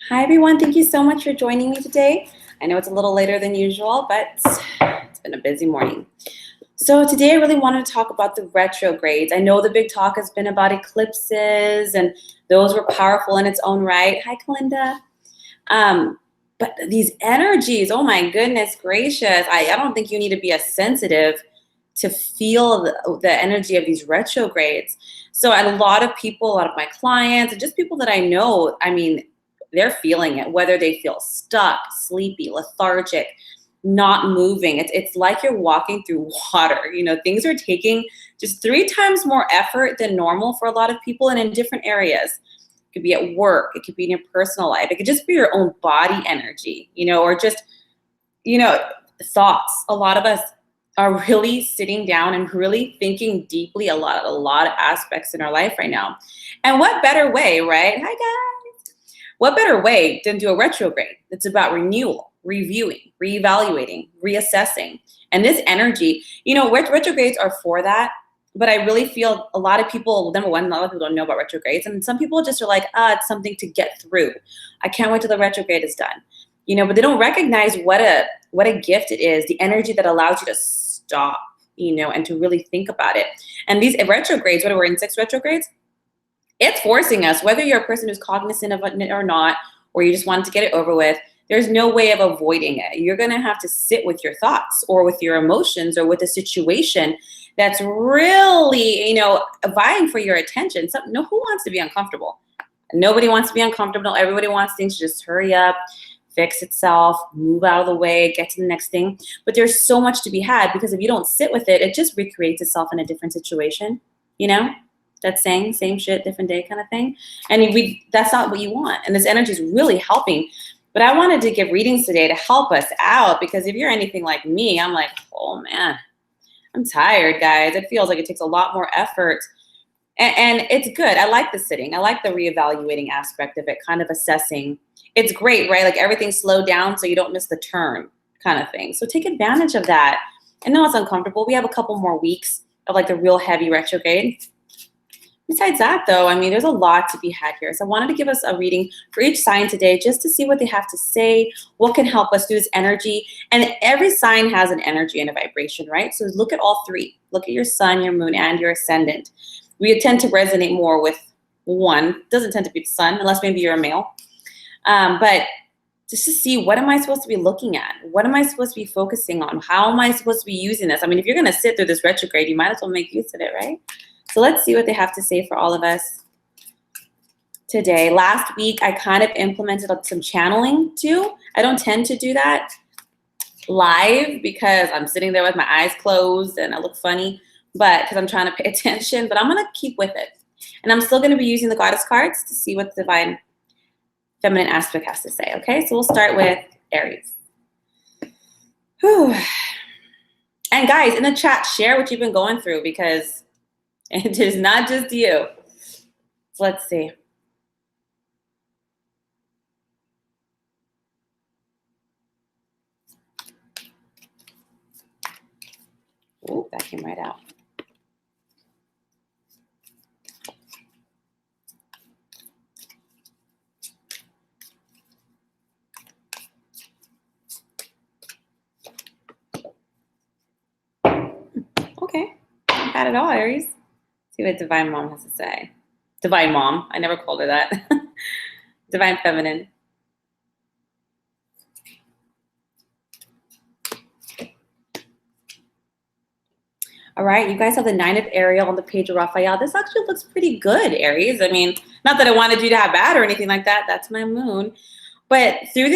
Hi, everyone. Thank you so much for joining me today. I know it's a little later than usual, but it's been a busy morning. So today I really wanted to talk about the retrogrades. I know the big talk has been about eclipses, and those were powerful in its own right. Hi, Kalinda. But these energies, oh my goodness gracious, I don't think you need to be as sensitive to feel the energy of these retrogrades. So a lot of people, a lot of my clients, and just people that I know, I mean, they're feeling it, whether they feel stuck, sleepy, lethargic, not moving. It's like you're walking through water. You know, things are taking just 3 times more effort than normal for a lot of people and in different areas. It could be at work, it could be in your personal life, it could just be your own body energy, you know, or just, you know, thoughts. A lot of us are really sitting down and really thinking deeply a lot of aspects in our life right now. And what better way, right? Hi guys. What better way than do a retrograde? It's about renewal, reviewing, reevaluating, reassessing. And this energy, you know, retrogrades are for that. But I really feel a lot of people, number one, a lot of people don't know about retrogrades. And some people just are like, it's something to get through. I can't wait till the retrograde is done. You know, but they don't recognize what a gift it is, the energy that allows you to stop, you know, and to really think about it. And these retrogrades, whether we're in 6 retrogrades, it's forcing us, whether you're a person who's cognizant of it or not, or you just want to get it over with, there's no way of avoiding it. You're going to have to sit with your thoughts or with your emotions or with a situation that's really, you know, vying for your attention. Who wants to be uncomfortable? Nobody wants to be uncomfortable. Everybody wants things to just hurry up, fix itself, move out of the way, get to the next thing. But there's so much to be had, because if you don't sit with it, it just recreates itself in a different situation, you know? That saying, same shit, different day kind of thing. And that's not what you want. And this energy is really helping. But I wanted to give readings today to help us out, because if you're anything like me, I'm like, oh man, I'm tired, guys. It feels like it takes a lot more effort. And it's good. I like the sitting. I like the reevaluating aspect of it, kind of assessing. It's great, right? Like everything's slowed down so you don't miss the turn kind of thing. So take advantage of that. I know it's uncomfortable. We have a couple more weeks of like the real heavy retrograde. Besides that, though, I mean, there's a lot to be had here. So I wanted to give us a reading for each sign today, just to see what they have to say, what can help us through this energy. And every sign has an energy and a vibration, right? So look at all 3. Look at your sun, your moon, and your ascendant. We tend to resonate more with one. It doesn't tend to be the sun, unless maybe you're a male. But just to see, what am I supposed to be looking at? What am I supposed to be focusing on? How am I supposed to be using this? I mean, if you're going to sit through this retrograde, you might as well make use of it, right? So let's see what they have to say for all of us today. Last week, I kind of implemented some channeling too. I don't tend to do that live because I'm sitting there with my eyes closed and I look funny, but because I'm trying to pay attention, but I'm going to keep with it. And I'm still going to be using the goddess cards to see what the divine feminine aspect has to say. Okay, so we'll start with Aries. Whew. And guys, in the chat, share what you've been going through, because it is not just you. So let's see. Oh, that came right out. Okay, not bad at all, Aries. See what Divine Mom has to say. Divine Mom. I never called her that. Divine Feminine. All right, you guys have the 9 of Ariel on the page of Raphael. This actually looks pretty good, Aries. I mean, not that I wanted you to have bad or anything like that. That's my moon. But through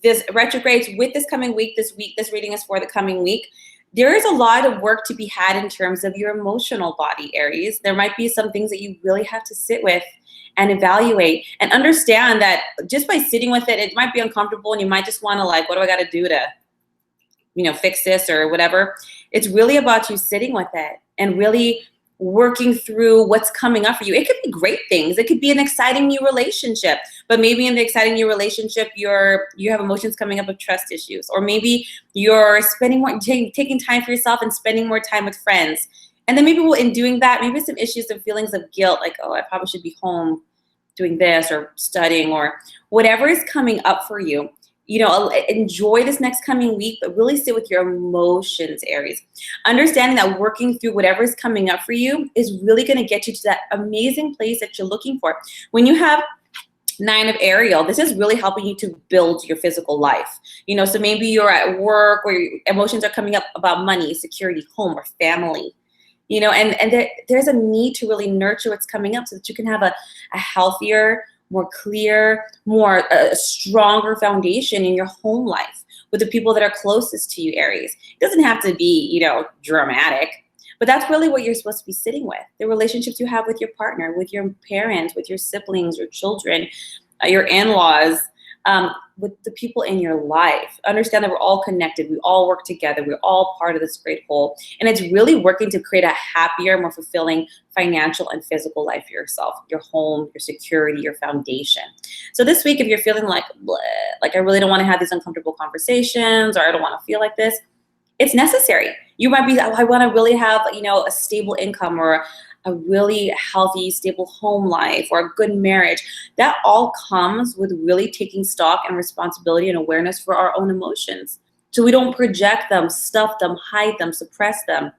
this retrogrades with this coming week, this reading is for the coming week, there is a lot of work to be had in terms of your emotional body, Aries. There might be some things that you really have to sit with and evaluate and understand that just by sitting with it, it might be uncomfortable and you might just want to like, what do I got to do to, you know, fix this or whatever. It's really about you sitting with it and really working through what's coming up for you. It could be great things. It could be an exciting new relationship, but maybe in the exciting new relationship, you have emotions coming up of trust issues, or maybe you're spending more, taking time for yourself and spending more time with friends. And then maybe in doing that, maybe some issues and feelings of guilt, like, oh, I probably should be home doing this or studying or whatever is coming up for you. You know, enjoy this next coming week, but really sit with your emotions, Aries. Understanding that working through whatever is coming up for you is really going to get you to that amazing place that you're looking for. When you have 9 of Ariel, this is really helping you to build your physical life. You know, so maybe you're at work where your emotions are coming up about money, security, home, or family. You know, and there's a need to really nurture what's coming up so that you can have a healthier, more clear, more stronger foundation in your home life with the people that are closest to you, Aries. It doesn't have to be, you know, dramatic, but that's really what you're supposed to be sitting with. The relationships you have with your partner, with your parents, with your siblings, your children, your in-laws, with the people in your life. Understand that we're all connected. We all work together. We're all part of this great whole. And it's really working to create a happier, more fulfilling financial and physical life for yourself, your home, your security, your foundation. So this week, if you're feeling like, bleh, like I really don't want to have these uncomfortable conversations, or I don't want to feel like this, it's necessary. You might be, I want to really have, you know, a stable income or a really healthy, stable home life or a good marriage. That all comes with really taking stock and responsibility and awareness for our own emotions. So we don't project them, stuff them, hide them, suppress them.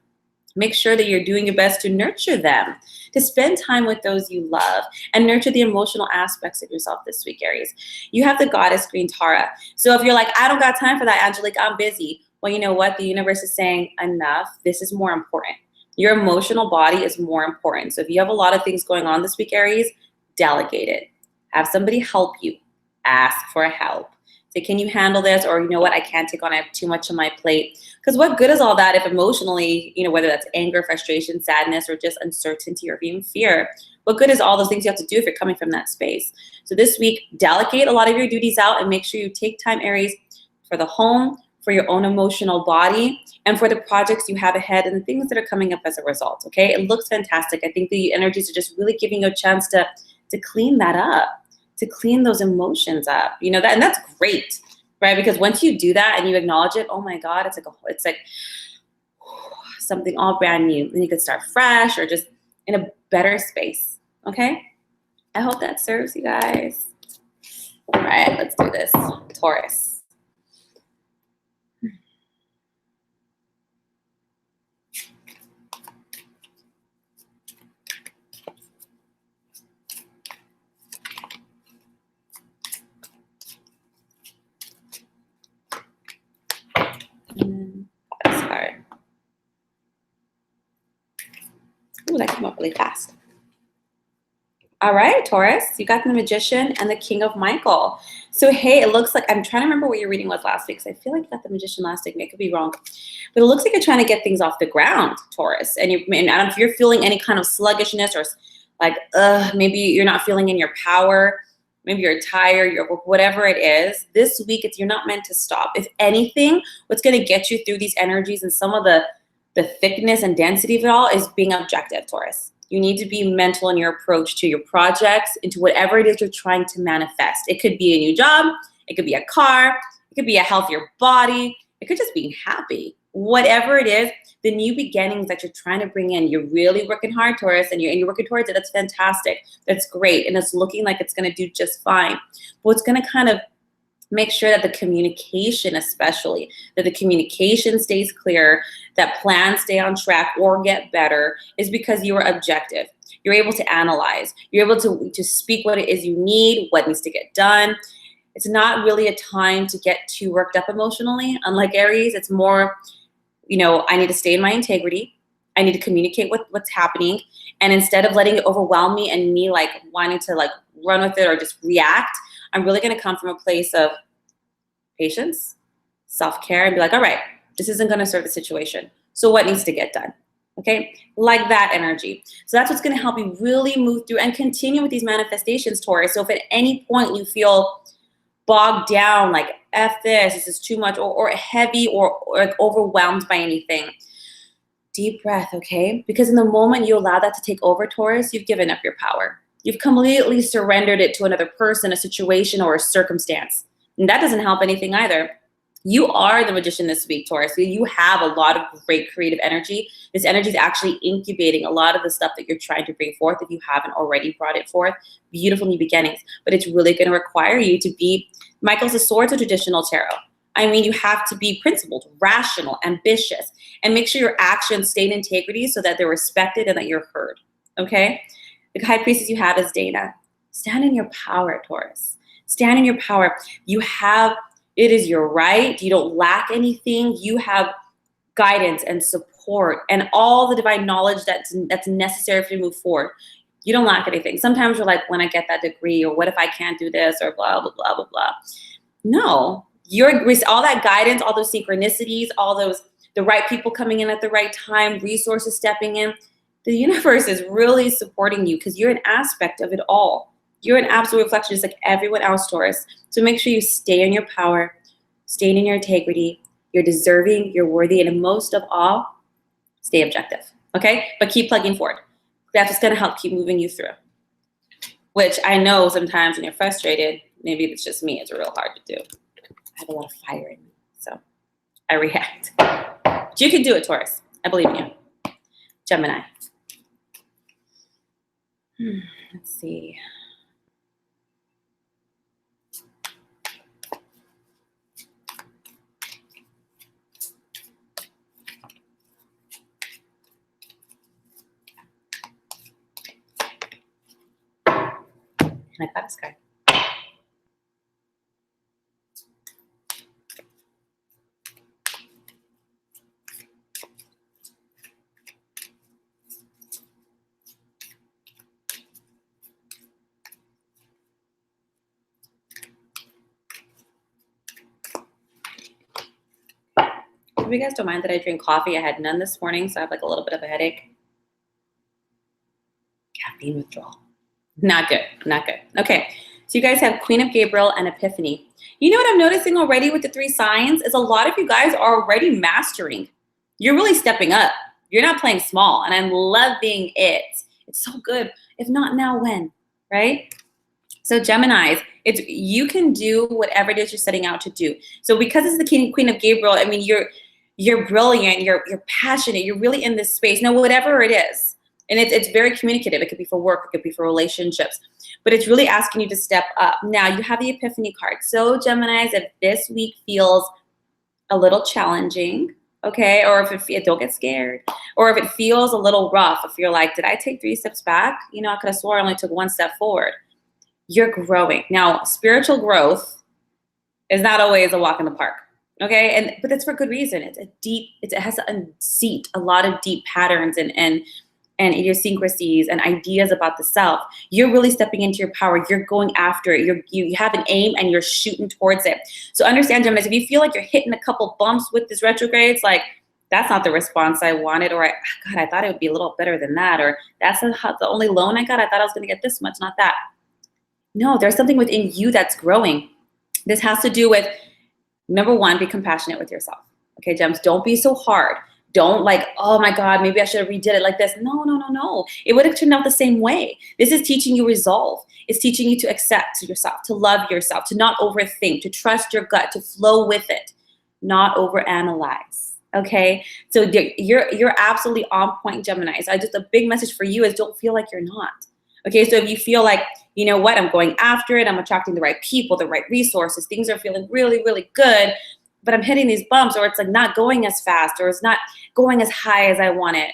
Make sure that you're doing your best to nurture them, to spend time with those you love, and nurture the emotional aspects of yourself this week, Aries. You have the goddess Green Tara. So if you're like, I don't got time for that, Angelic, I'm busy. Well, you know what? The universe is saying, enough. This is more important. Your emotional body is more important. So if you have a lot of things going on this week, Aries, delegate it. Have somebody help you. Ask for help. Say, can you handle this? Or, you know what, I can't take on, I have too much on my plate. Because what good is all that if emotionally, you know, whether that's anger, frustration, sadness, or just uncertainty or even fear, what good is all those things you have to do if you're coming from that space? So this week, delegate a lot of your duties out and make sure you take time, Aries, for the home, for your own emotional body, and for the projects you have ahead and the things that are coming up as a result, okay? It looks fantastic. I think the energies are just really giving you a chance to clean that up, to clean those emotions up, you know, that, and that's great, right? Because once you do that and you acknowledge it, oh my God, it's like something all brand new. Then you could start fresh or just in a better space, okay? I hope that serves you guys. All right, let's do this. Taurus. Ooh, that came up really fast. All right, Taurus, you got the Magician and the King of Michael. So, hey, it looks like, I'm trying to remember what your reading was last week, because I feel like you got the Magician last week. I could be wrong. But it looks like you're trying to get things off the ground, Taurus. And I don't know if you're feeling any kind of sluggishness or like, maybe you're not feeling in your power. Maybe you're tired, whatever it is. This week, you're not meant to stop. If anything, what's going to get you through these energies and some of the thickness and density of it all is being objective, Taurus. You need to be mental in your approach to your projects, into whatever it is you're trying to manifest. It could be a new job. It could be a car. It could be a healthier body. It could just be happy. Whatever it is, the new beginnings that you're trying to bring in, you're really working hard, Taurus, and you're working towards it. That's fantastic. That's great. And it's looking like it's going to do just fine. But it's going to kind of make sure that the communication, especially, that the communication stays clear, that plans stay on track or get better, is because you are objective. You're able to analyze. You're able to speak what it is you need, what needs to get done. It's not really a time to get too worked up emotionally. Unlike Aries, it's more, you know, I need to stay in my integrity. I need to communicate what's happening. And instead of letting it overwhelm me and me like wanting to like run with it or just react, I'm really going to come from a place of patience, self-care, and be like, all right, this isn't going to serve the situation. So what needs to get done? Okay, like that energy. So that's what's going to help you really move through and continue with these manifestations, Taurus. So if at any point you feel bogged down, like F this is too much, or heavy, or like overwhelmed by anything, deep breath, okay? Because in the moment you allow that to take over, Taurus, you've given up your power. You've completely surrendered it to another person, a situation, or a circumstance. And that doesn't help anything either. You are the magician this week, Taurus. So you have a lot of great creative energy. This energy is actually incubating a lot of the stuff that you're trying to bring forth if you haven't already brought it forth. Beautiful new beginnings. But it's really going to require you to be Michael's the Swords of traditional tarot. I mean, you have to be principled, rational, ambitious, and make sure your actions stay in integrity so that they're respected and that you're heard. Okay? The High Priestess you have is Dana. Stand in your power, Taurus. Stand in your power. You have... It is your right. You don't lack anything. You have guidance and support and all the divine knowledge that's necessary for you to move forward. You don't lack anything. Sometimes you're like, when I get that degree, or what if I can't do this, or blah, blah, blah, blah, blah. No, all that guidance, all those synchronicities, the right people coming in at the right time, resources stepping in. The universe is really supporting you because you're an aspect of it all. You're an absolute reflection just like everyone else, Taurus. So make sure you stay in your power, stay in your integrity. You're deserving, you're worthy, and most of all, stay objective, okay? But keep plugging forward. That's just going to help keep moving you through. Which I know sometimes when you're frustrated, maybe it's just me, it's real hard to do. I have a lot of fire in me, so I react. But you can do it, Taurus. I believe in you. Gemini. Let's see. And I got this card. Hope you guys don't mind that I drink coffee. I had none this morning, so I have like a little bit of a headache. Caffeine withdrawal. Not good, not good. Okay, so you guys have Queen of Gabriel and Epiphany. You know what I'm noticing already with the 3 signs is a lot of you guys are already mastering. You're really stepping up. You're not playing small, and I'm loving it. It's so good. If not now, when, right? So Geminis, you can do whatever it is you're setting out to do. So because it's the Queen of Gabriel, I mean, you're brilliant, you're passionate, you're really in this space. Now, whatever it is, and it's very communicative. It could be for work, it could be for relationships, but it's really asking you to step up. Now you have the Epiphany card. So Geminis, if this week feels a little challenging, okay, or if don't get scared, or if it feels a little rough, if you're like, did I take 3 steps back? You know, I could have swore I only took 1 step forward. You're growing. Now, spiritual growth is not always a walk in the park, okay? But that's for good reason. It has a seat, a lot of deep patterns and idiosyncrasies and ideas about the self. You're really stepping into your power. You're going after it. You have an aim and you're shooting towards it. So understand, Geminis, if you feel like you're hitting a couple bumps with this retrograde, it's like, that's not the response I wanted, or God, I thought it would be a little better than that, or that's the only loan I got. I thought I was going to get this much, not that. No, there's something within you that's growing. This has to do with, number 1, be compassionate with yourself. Okay, Gems, don't be so hard. Don't like, oh my God, maybe I should have redid it like this. No. It would have turned out the same way. This is teaching you resolve. It's teaching you to accept yourself, to love yourself, to not overthink, to trust your gut, to flow with it, not overanalyze. Okay, so you're absolutely on point, Gemini. So just a big message for you is don't feel like you're not. Okay, so if you feel like, you know what, I'm going after it, I'm attracting the right people, the right resources, things are feeling really, really good, but I'm hitting these bumps, or it's like not going as fast, or it's not going as high as I want it.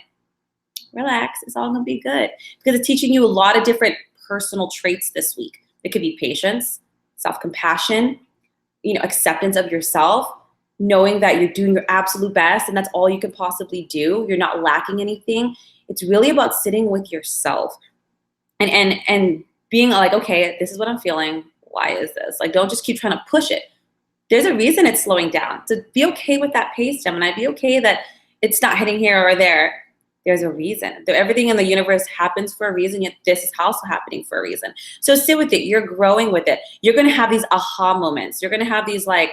Relax, it's all gonna be good, because it's teaching you a lot of different personal traits this week. It could be patience, self-compassion, acceptance of yourself, knowing that you're doing your absolute best and that's all you can possibly do. You're not lacking anything. It's really about sitting with yourself and being like, okay, this is what I'm feeling. Why is this? Like, don't just keep trying to push it. There's a reason it's slowing down. So be okay with that pace, Gemini. Be okay that it's not hitting here or there. There's a reason. Everything in the universe happens for a reason, yet this is also happening for a reason. So sit with it. You're growing with it. You're going to have these aha moments. You're going to have these like,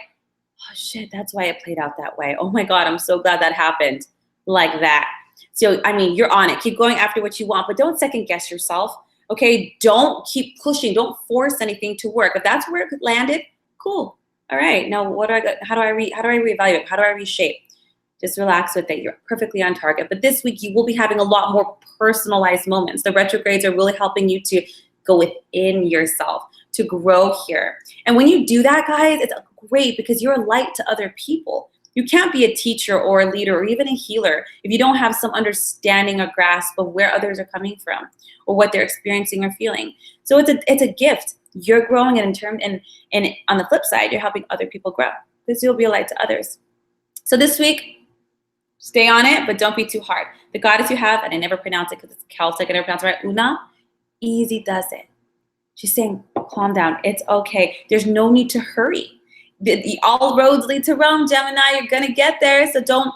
oh shit, that's why it played out that way. Oh my God, I'm so glad that happened like that. So, I mean, you're on it. Keep going after what you want, but don't second guess yourself. Okay, don't keep pushing. Don't force anything to work. If that's where it landed, cool. All right, now how do I reevaluate? How do I reshape? Just relax with it. You're perfectly on target. But this week you will be having a lot more personalized moments. The retrogrades are really helping you to go within yourself, to grow here. And when you do that, guys, it's great because you're a light to other people. You can't be a teacher or a leader or even a healer if you don't have some understanding or grasp of where others are coming from or what they're experiencing or feeling. So it's a gift. You're growing, and and on the flip side, you're helping other people grow because you'll be a light to others. So this week, stay on it, but don't be too hard. The goddess you have, and I never pronounce it because it's Celtic, I never pronounce it right, Una, easy does it. She's saying, calm down. It's okay. There's no need to hurry. All roads lead to Rome, Gemini. You're going to get there. So don't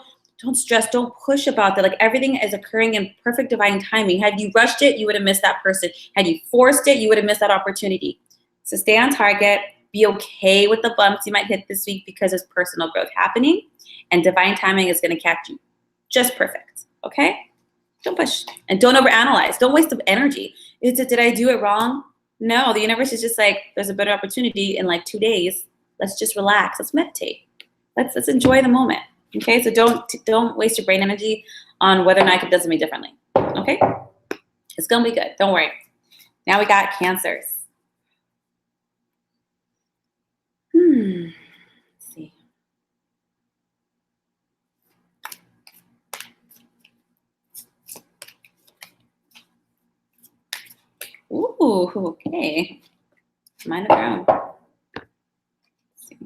stress. Don't push about that. Like, everything is occurring in perfect divine timing. Had you rushed it, you would have missed that person. Had you forced it, you would have missed that opportunity. So stay on target. Be okay with the bumps you might hit this week because there's personal growth happening. And divine timing is going to catch you just perfect. Okay? Don't push. And don't overanalyze. Don't waste the energy. Did I do it wrong? No, the universe is just like, there's a better opportunity in like 2 days. Let's just relax. Let's meditate. Let's enjoy the moment. Okay, so don't waste your brain energy on whether or not I could do something differently. Okay, it's gonna be good. Don't worry. Now we got Cancers. Let's see. Ooh, okay. Mind of their own. Let's see.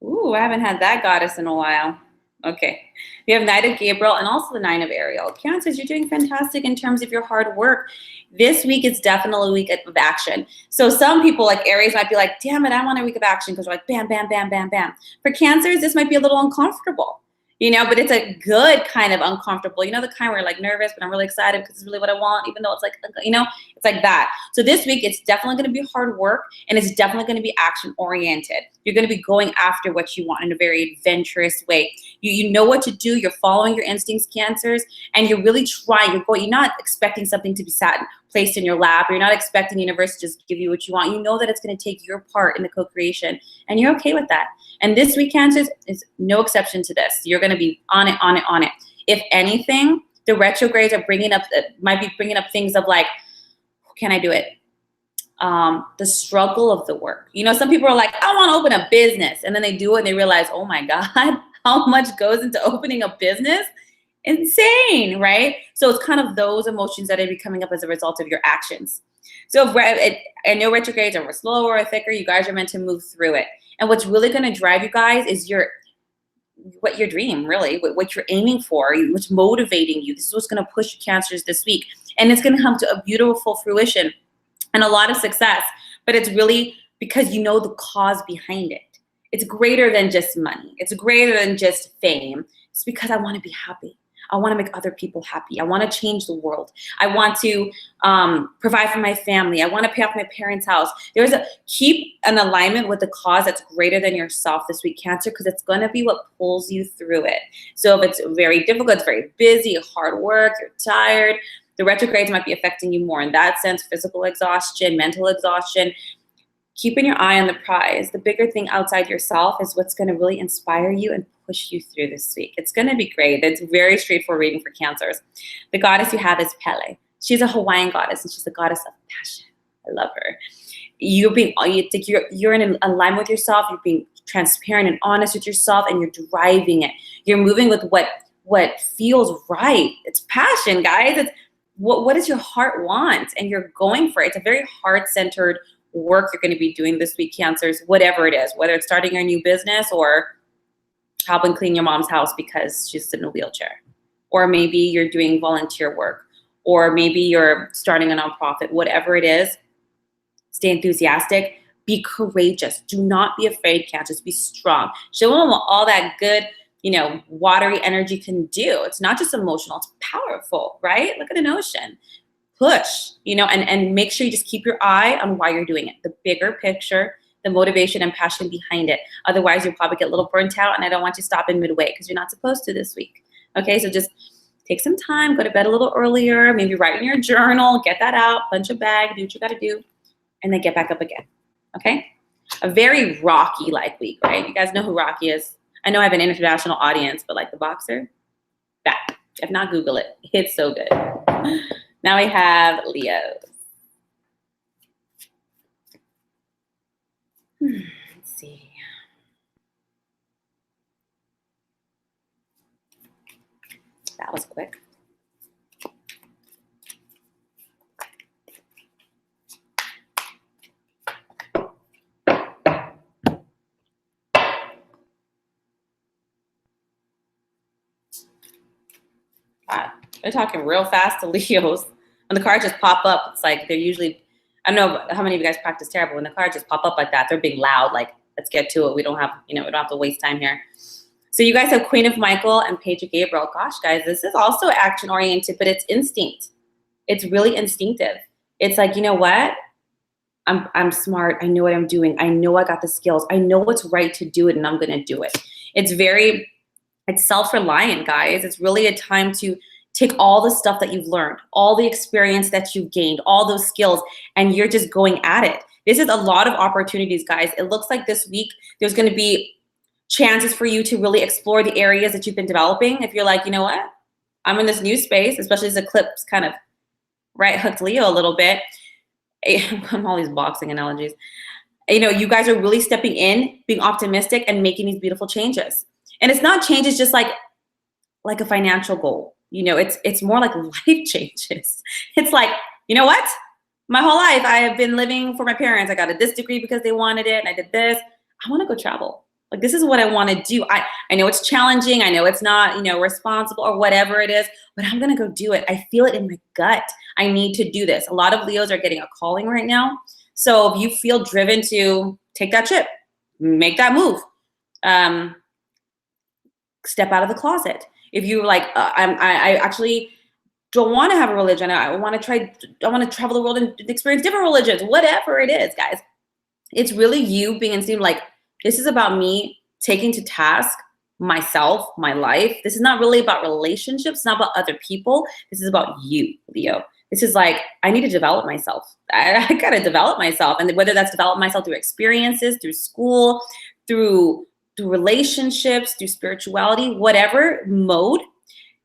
Ooh, I haven't had that goddess in a while. Okay. We have Knight of Gabriel and also the Nine of Ariel. Cancers, you're doing fantastic in terms of your hard work. This week is definitely a week of action. So some people like Aries might be like, damn it, I want a week of action because we're like, bam, bam, bam, bam, bam. For Cancers, this might be a little uncomfortable, you know, but it's a good kind of uncomfortable. You know, the kind where you're like nervous, but I'm really excited because it's really what I want, even though it's like, you know, it's like that. So this week, it's definitely going to be hard work, and it's definitely going to be action oriented. You're going to be going after what you want in a very adventurous way. You know what to do. You're following your instincts, Cancers, and you're really trying. You're not expecting something to be placed in your lap. You're not expecting the universe to just give you what you want. You know that it's going to take your part in the co-creation, and you're okay with that. And this week, Cancers, is no exception to this. You're going to be on it, on it, on it. If anything, the retrogrades are might be bringing up things of like, can I do it? The struggle of the work. You know, some people are like, I want to open a business. And then they do it and they realize, oh my God, how much goes into opening a business? Insane, right? So it's kind of those emotions that are coming up as a result of your actions. So I know retrogrades are slower or thicker. You guys are meant to move through it. And what's really going to drive you guys is your dream, really, what you're aiming for, what's motivating you. This is what's going to push Cancers this week. And it's going to come to a beautiful fruition and a lot of success. But it's really because you know the cause behind it. It's greater than just money. It's greater than just fame. It's because I want to be happy. I want to make other people happy. I want to change the world. I want to provide for my family. I want to pay off my parents' house. Keep an alignment with the cause that's greater than yourself this week, Cancer, because it's going to be what pulls you through it. So if it's very difficult, it's very busy, hard work, you're tired, the retrogrades might be affecting you more in that sense, physical exhaustion, mental exhaustion. Keeping your eye on the prize. The bigger thing outside yourself is what's going to really inspire you and push you through this week. It's going to be great. It's very straightforward reading for Cancers. The goddess you have is Pele. She's a Hawaiian goddess, and she's the goddess of passion. I love her. You're in alignment with yourself. You're being transparent and honest with yourself, and you're driving it. You're moving with what feels right. It's passion, guys. It's what does your heart want, and you're going for it. It's a very heart-centered work you're going to be doing this week, Cancers, whatever it is, whether it's starting a new business or helping clean your mom's house because she's in a wheelchair, or maybe you're doing volunteer work, or maybe you're starting a nonprofit, whatever it is. Stay enthusiastic, be courageous. Do not be afraid, Cancers. Be strong. Show them what all that good, watery energy can do. It's not just emotional, it's powerful, right? Look at an ocean. push, you know, and make sure you just keep your eye on why you're doing it, the bigger picture, the motivation and passion behind it. Otherwise, you'll probably get a little burnt out, and I don't want you to stop in midway because you're not supposed to this week. Okay, so just take some time, go to bed a little earlier, maybe write in your journal, get that out, punch a bag, do what you got to do, and then get back up again. Okay? A very Rocky-like week, right? You guys know who Rocky is. I know I have an international audience, but like the boxer, that. If not, Google it. It's so good. Now we have Leos. Let's see. That was quick. God, they're talking real fast to Leos. When the cards just pop up, it's like they're usually, I don't know how many of you guys practice tarot, but when the cards just pop up like that, they're being loud, like, let's get to it. We don't have, we don't have to waste time here. So you guys have Queen of Michael and Page of Gabriel. Gosh, guys, this is also action-oriented, but it's instinct. It's really instinctive. It's like, you know what? I'm smart. I know what I'm doing. I know I got the skills. I know what's right to do it, and I'm going to do it. It's self-reliant, guys. It's really a time to take all the stuff that you've learned, all the experience that you've gained, all those skills, and you're just going at it. This is a lot of opportunities, guys. It looks like this week there's going to be chances for you to really explore the areas that you've been developing. If you're like, you know what? I'm in this new space, especially as Eclipse kind of right-hooked Leo a little bit. All these boxing analogies. You know, you guys are really stepping in, being optimistic, and making these beautiful changes. And it's not changes just like a financial goal. You know, it's more like life changes. It's like, you know what? My whole life I have been living for my parents. I got this degree because they wanted it, and I did this. I want to go travel. Like, this is what I want to do. I know it's challenging. I know it's not, you know, responsible or whatever it is, but I'm going to go do it. I feel it in my gut. I need to do this. A lot of Leos are getting a calling right now. So if you feel driven to take that trip, make that move, step out of the closet. If you're like, I actually don't want to have a religion. I want to travel the world and experience different religions, whatever it is, guys. It's really you being in like, this is about me taking to task myself, my life. This is not really about relationships. It's not about other people. This is about you, Leo. This is like, I need to develop myself. I got to develop myself. And whether that's develop myself through experiences, through school, through relationships, through spirituality, whatever mode,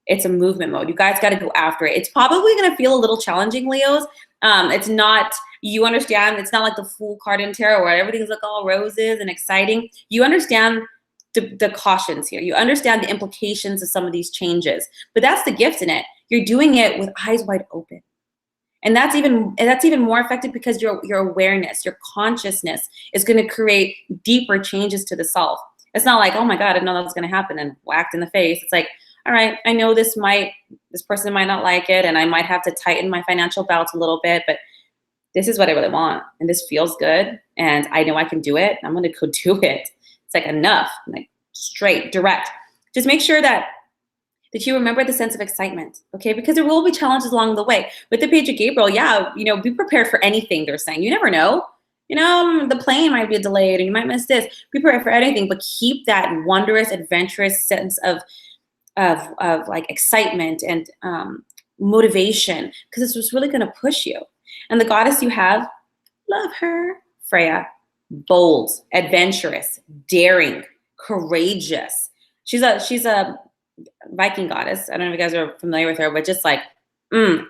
it's a movement mode. You guys got to go after it. It's probably going to feel a little challenging, Leos. It's not, you understand, it's not like the Fool card in tarot where everything's like all roses and exciting. You understand the cautions here. You understand the implications of some of these changes. But that's the gift in it. You're doing it with eyes wide open. And that's even more effective because your awareness, your consciousness is going to create deeper changes to the self. It's not like, oh my God, I didn't know that was going to happen, and whacked in the face. It's like, all right, I know this person might not like it, and I might have to tighten my financial belt a little bit, but this is what I really want, and this feels good, and I know I can do it. I'm going to go do it. It's like enough, like straight, direct. Just make sure that you remember the sense of excitement, okay? Because there will be challenges along the way. With the Page of Gabriel, yeah, you know, be prepared for anything they're saying. You never know. You know, the plane might be delayed, and you might miss this. Be prepared for anything, but keep that wondrous, adventurous sense of like excitement and motivation, because it's what's really going to push you. And the goddess you have, love her, Freya, bold, adventurous, daring, courageous. She's a Viking goddess. I don't know if you guys are familiar with her, but just like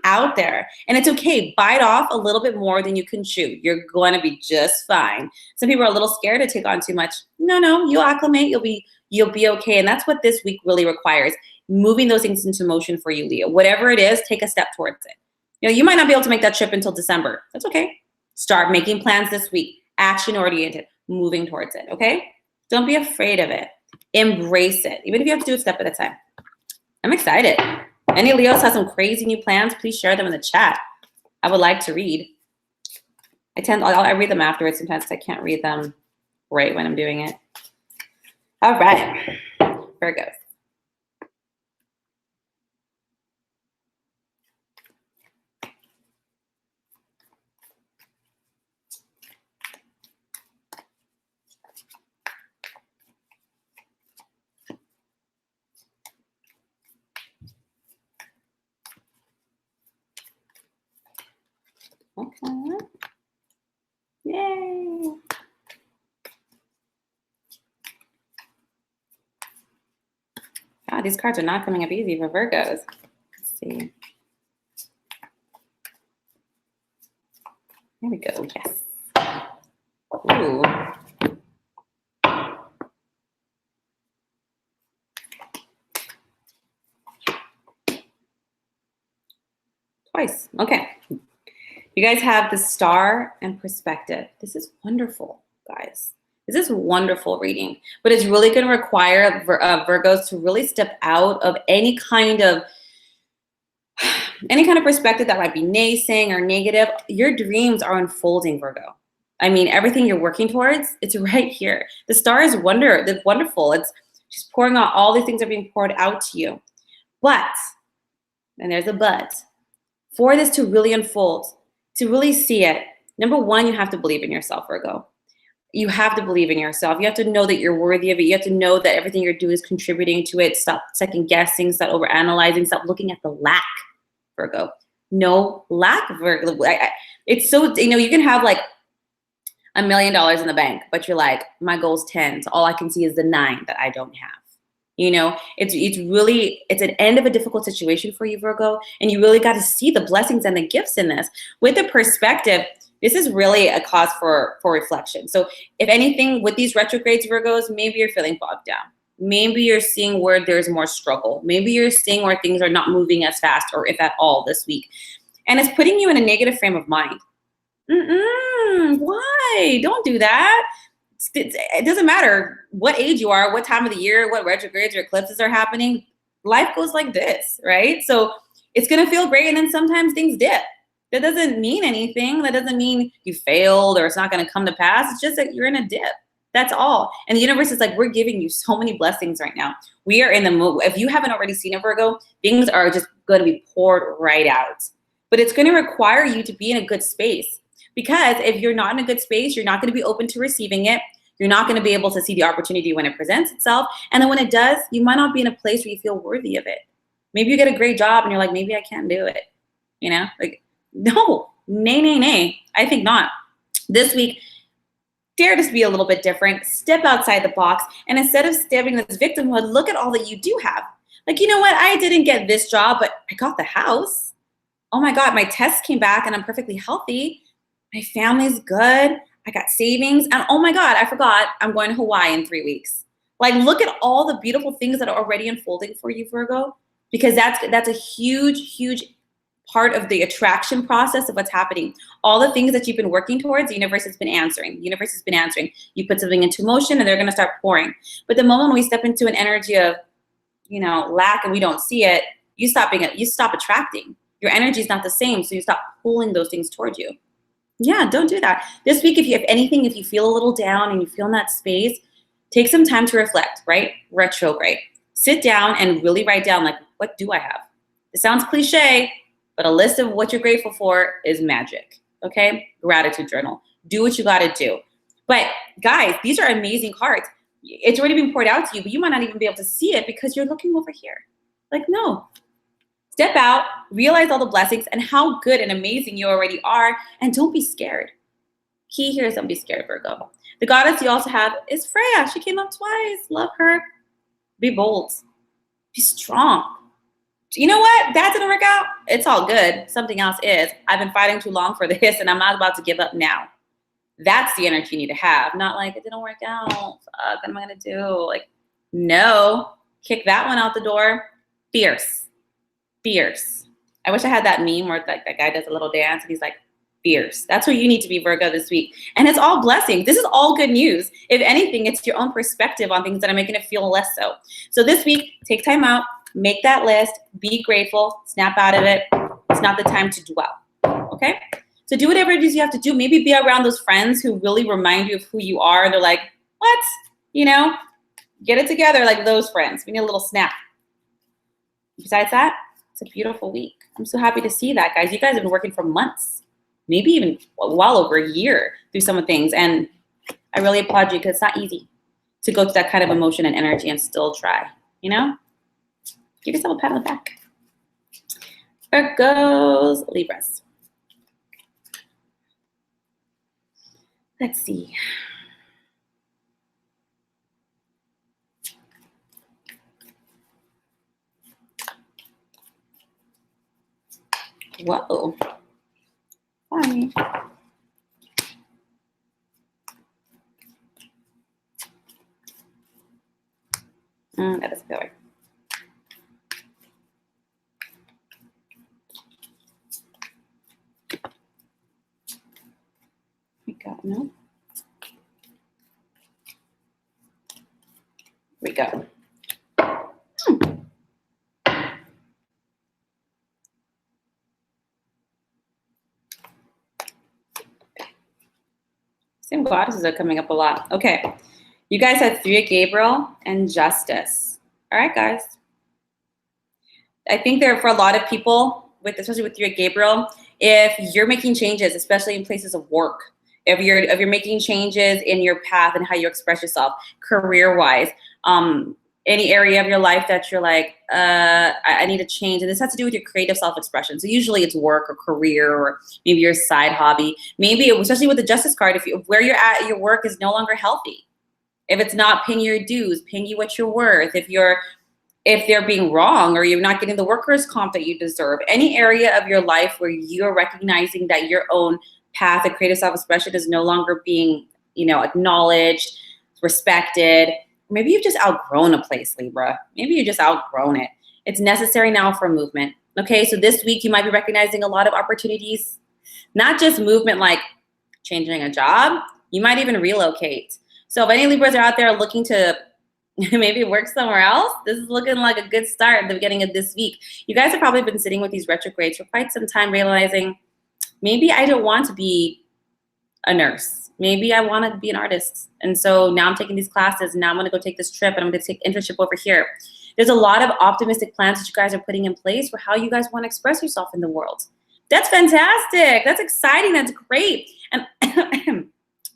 out there. And it's okay. Bite off a little bit more than you can chew. You're going to be just fine. Some people are a little scared to take on too much. No, you'll acclimate. You'll be okay. And that's what this week really requires. Moving those things into motion for you, Leo. Whatever it is, take a step towards it. You know, you might not be able to make that trip until December. That's okay. Start making plans this week. Action oriented, moving towards it. Okay? Don't be afraid of it. Embrace it. Even if you have to do it step at a time. I'm excited. Any Leos have some crazy new plans, please share them in the chat. I would like to read. I read them afterwards sometimes because I can't read them right when I'm doing it. All right. Virgos. Okay. Yay. God, these cards are not coming up easy for Virgos. Let's see. There we go. Yes. Ooh. Twice. Okay. You guys have the Star and Perspective. This is wonderful, guys. This is wonderful reading, but it's really going to require Virgos to really step out of any kind of perspective that might be naysaying or negative. Your dreams are unfolding, Virgo. I mean, everything you're working towards, it's right here. The Star is wonderful. It's just pouring out. All these things are being poured out to you. But, and there's a but, for this to really unfold, to really see it, number one, you have to believe in yourself, Virgo. You have to believe in yourself. You have to know that you're worthy of it. You have to know that everything you're doing is contributing to it. Stop second guessing, stop overanalyzing, stop looking at the lack, Virgo. No lack, Virgo. It's so, you can have like $1 million in the bank, but you're like, my goal's 10. So all I can see is the 9 that I don't have. It's an end of a difficult situation for you, Virgo. And you really got to see the blessings and the gifts in this. With the perspective, this is really a cause for reflection. So if anything, with these retrogrades, Virgos, maybe you're feeling bogged down. Maybe you're seeing where there's more struggle. Maybe you're seeing where things are not moving as fast or if at all this week. And it's putting you in a negative frame of mind. Why? Don't do that. It doesn't matter what age you are, what time of the year, what retrogrades or eclipses are happening. Life goes like this, right? So it's going to feel great. And then sometimes things dip. That doesn't mean anything. That doesn't mean you failed or it's not going to come to pass. It's just that you're in a dip. That's all. And the universe is like, we're giving you so many blessings right now. We are in the mood. If you haven't already seen it, Virgo, things are just going to be poured right out. But it's going to require you to be in a good space. Because if you're not in a good space, you're not going to be open to receiving it. You're not going to be able to see the opportunity when it presents itself. And then when it does, you might not be in a place where you feel worthy of it. Maybe you get a great job and you're like, maybe I can't do it. No, nay. I think not. This week, dare to be a little bit different. Step outside the box. And instead of stabbing this victimhood, look at all that you do have. Like, you know what? I didn't get this job, but I got the house. Oh my God, my tests came back and I'm perfectly healthy. My family's good. I got savings. And oh my God, I forgot I'm going to Hawaii in 3 weeks. Like, look at all the beautiful things that are already unfolding for you, Virgo, because that's a huge part of the attraction process of what's happening. All the things that you've been working towards, the universe has been answering. The universe has been answering. You put something into motion and they're going to start pouring. But the moment we step into an energy of, lack and we don't see it, you stop attracting. Your energy is not the same. So you stop pulling those things towards you. Yeah, don't do that. This week, if you feel a little down and you feel in that space, take some time to reflect, right? Retrograde. Sit down and really write down, like, what do I have? It sounds cliche, but a list of what you're grateful for is magic, okay? Gratitude journal. Do what you got to do. But guys, these are amazing cards. It's already been poured out to you, but you might not even be able to see it because you're looking over here. Like, no. Step out, realize all the blessings and how good and amazing you already are, and don't be scared. Key here is don't be scared, Virgo. The goddess you also have is Freya. She came up twice. Love her. Be bold. Be strong. You know what? That didn't work out. It's all good. Something else is. I've been fighting too long for this, and I'm not about to give up now. That's the energy you need to have. Not like, it didn't work out. Fuck, what am I going to do? Like, no. Kick that one out the door. Fierce. I wish I had that meme where like that guy does a little dance and he's like, fierce. That's what you need to be, Virgo, this week. And it's all blessings. This is all good news. If anything, it's your own perspective on things that are making it feel less so. So this week, take time out, make that list, be grateful, snap out of it. It's not the time to dwell, okay? So do whatever it is you have to do. Maybe be around those friends who really remind you of who you are. They're like, what? Get it together like those friends. We need a little snap. Besides that, it's a beautiful week. I'm so happy to see that, guys. You guys have been working for months, maybe even well over a year through some of things. And I really applaud you because it's not easy to go through that kind of emotion and energy and still try, Give yourself a pat on the back. Virgos, Libras. Let's see. Whoa. Funny. That doesn't feel right. We go. No. We go. Same goddesses are coming up a lot. Okay. You guys had 3 of Gabriel and Justice. All right, guys. I think there for a lot of people, especially with 3 of Gabriel, if you're making changes, especially in places of work, if you're making changes in your path and how you express yourself, career-wise, any area of your life that you're like, I need to change. And this has to do with your creative self-expression. So usually it's work or career or maybe your side hobby. Maybe, especially with the Justice card, if where you're at your work is no longer healthy. If it's not paying your dues, paying you what you're worth, if they're being wrong or you're not getting the workers' comp that you deserve, any area of your life where you're recognizing that your own path of creative self-expression is no longer being, acknowledged, respected. Maybe you've just outgrown a place, Libra. Maybe you just outgrown it. It's necessary now for movement. Okay, so this week you might be recognizing a lot of opportunities, not just movement like changing a job. You might even relocate. So if any Libras are out there looking to maybe work somewhere else, this is looking like a good start at the beginning of this week. You guys have probably been sitting with these retrogrades for quite some time, realizing maybe I don't want to be a nurse. Maybe I want to be an artist. And so now I'm taking these classes, and now I'm going to go take this trip, and I'm going to take internship over here. There's a lot of optimistic plans that you guys are putting in place for how you guys want to express yourself in the world. That's fantastic. That's exciting. That's great. And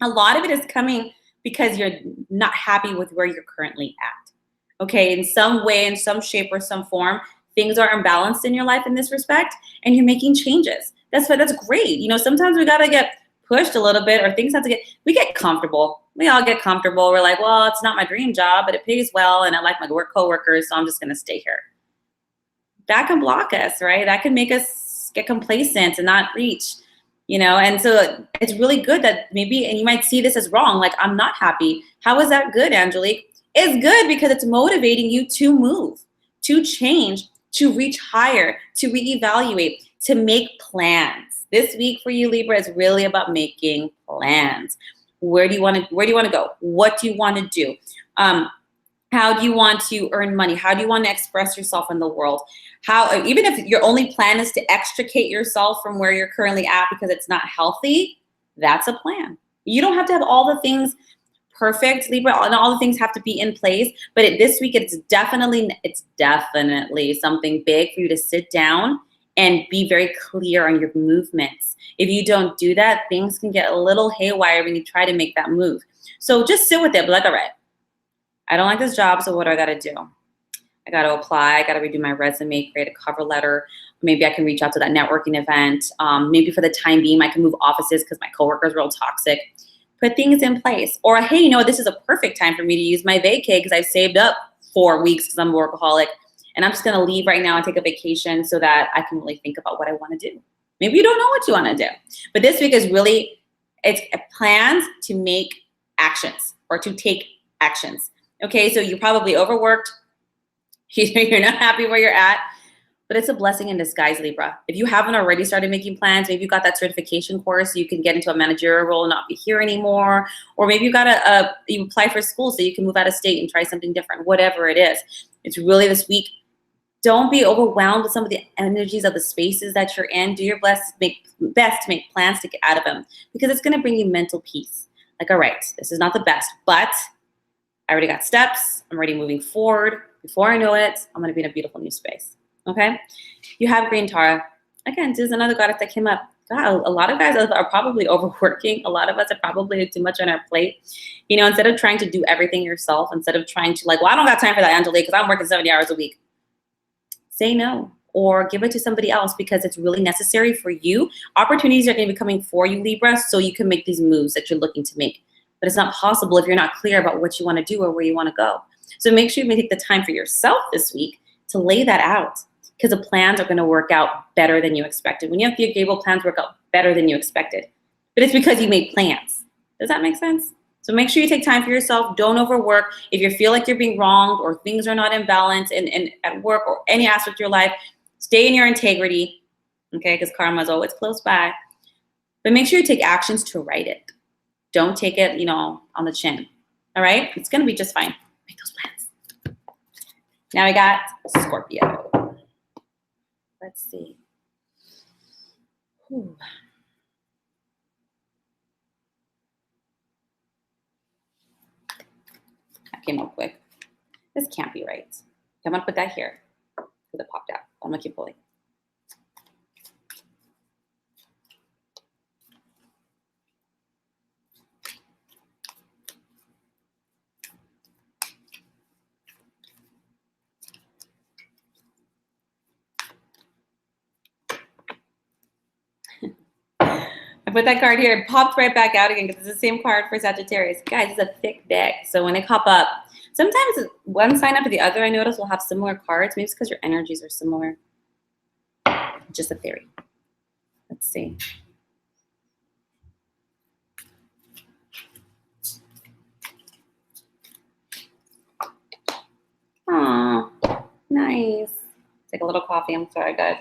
a lot of it is coming because you're not happy with where you're currently at. Okay, in some way, in some shape or some form, things are imbalanced in your life in this respect, and you're making changes. That's great. Sometimes we got to get pushed a little bit, or things have to we get comfortable. We all get comfortable. We're like, well, it's not my dream job, but it pays well, and I like my coworkers, so I'm just going to stay here. That can block us, right? That can make us get complacent and not reach. And so it's really good that maybe, and you might see this as wrong, like, I'm not happy. How is that good, Angelic? It's good because it's motivating you to move, to change, to reach higher, to reevaluate, to make plans. This week for you, Libra, is really about making plans. Where do you want to go? What do you want to do? How do you want to earn money? How do you want to express yourself in the world? Even if your only plan is to extricate yourself from where you're currently at because it's not healthy, that's a plan. You don't have to have all the things perfect, Libra, and all the things have to be in place. But this week, it's definitely something big for you to sit down and be very clear on your movements. If you don't do that, things can get a little haywire when you try to make that move. So just sit with it, be like, all right, I don't like this job, so what do I got to do? I got to apply. I got to redo my resume, create a cover letter. Maybe I can reach out to that networking event. Maybe for the time being, I can move offices because my coworker's real toxic. Put things in place. Or, hey, this is a perfect time for me to use my vacay because I've saved up 4 weeks because I'm a workaholic. And I'm just going to leave right now and take a vacation so that I can really think about what I want to do. Maybe you don't know what you want to do. But this week is really, it's plans to make actions or to take actions. Okay, so you're probably overworked. You're not happy where you're at, but it's a blessing in disguise, Libra. If you haven't already started making plans, maybe you got that certification course so you can get into a managerial role and not be here anymore. Or maybe you got you apply for school so you can move out of state and try something different, whatever it is. It's really this week. Don't be overwhelmed with some of the energies of the spaces that you're in. Do your best to make plans to get out of them because it's going to bring you mental peace. Like, all right, this is not the best, but I already got steps. I'm already moving forward. Before I know it, I'm going to be in a beautiful new space. Okay? You have Green Tara. Again, this is another goddess that came up. God, a lot of guys are probably overworking. A lot of us are probably too much on our plate. Instead of trying to do everything yourself, instead of trying to I don't got time for that, Angelic, because I'm working 70 hours a week. Say no. or give it to somebody else because it's really necessary for you. Opportunities are going to be coming for you, Libra, so you can make these moves that you're looking to make. But it's not possible if you're not clear about what you want to do or where you want to go. So make sure you take the time for yourself this week to lay that out, because the plans are going to work out better than you expected. When you have Theo Gable, plans work out better than you expected. But it's because you made plans. Does that make sense? So make sure you take time for yourself. Don't overwork. If you feel like you're being wronged or things are not in balance and at work or any aspect of your life, stay in your integrity, okay? Because karma is always close by. But make sure you take actions to right it. Don't take it, on the chin, all right? It's going to be just fine. Make those plans. Now we got Scorpio. Let's see. Whew. That came up quick. This can't be right. I'm going to put that here because it popped out. I'm going to keep pulling. I put that card here, it popped right back out again because it's the same card for Sagittarius. Guys, it's a thick deck. So when they pop up, sometimes one sign after the other, I notice, will have similar cards. Maybe it's because your energies are similar. Just a theory. Let's see. Aw, nice. Take a little coffee. I'm sorry, guys.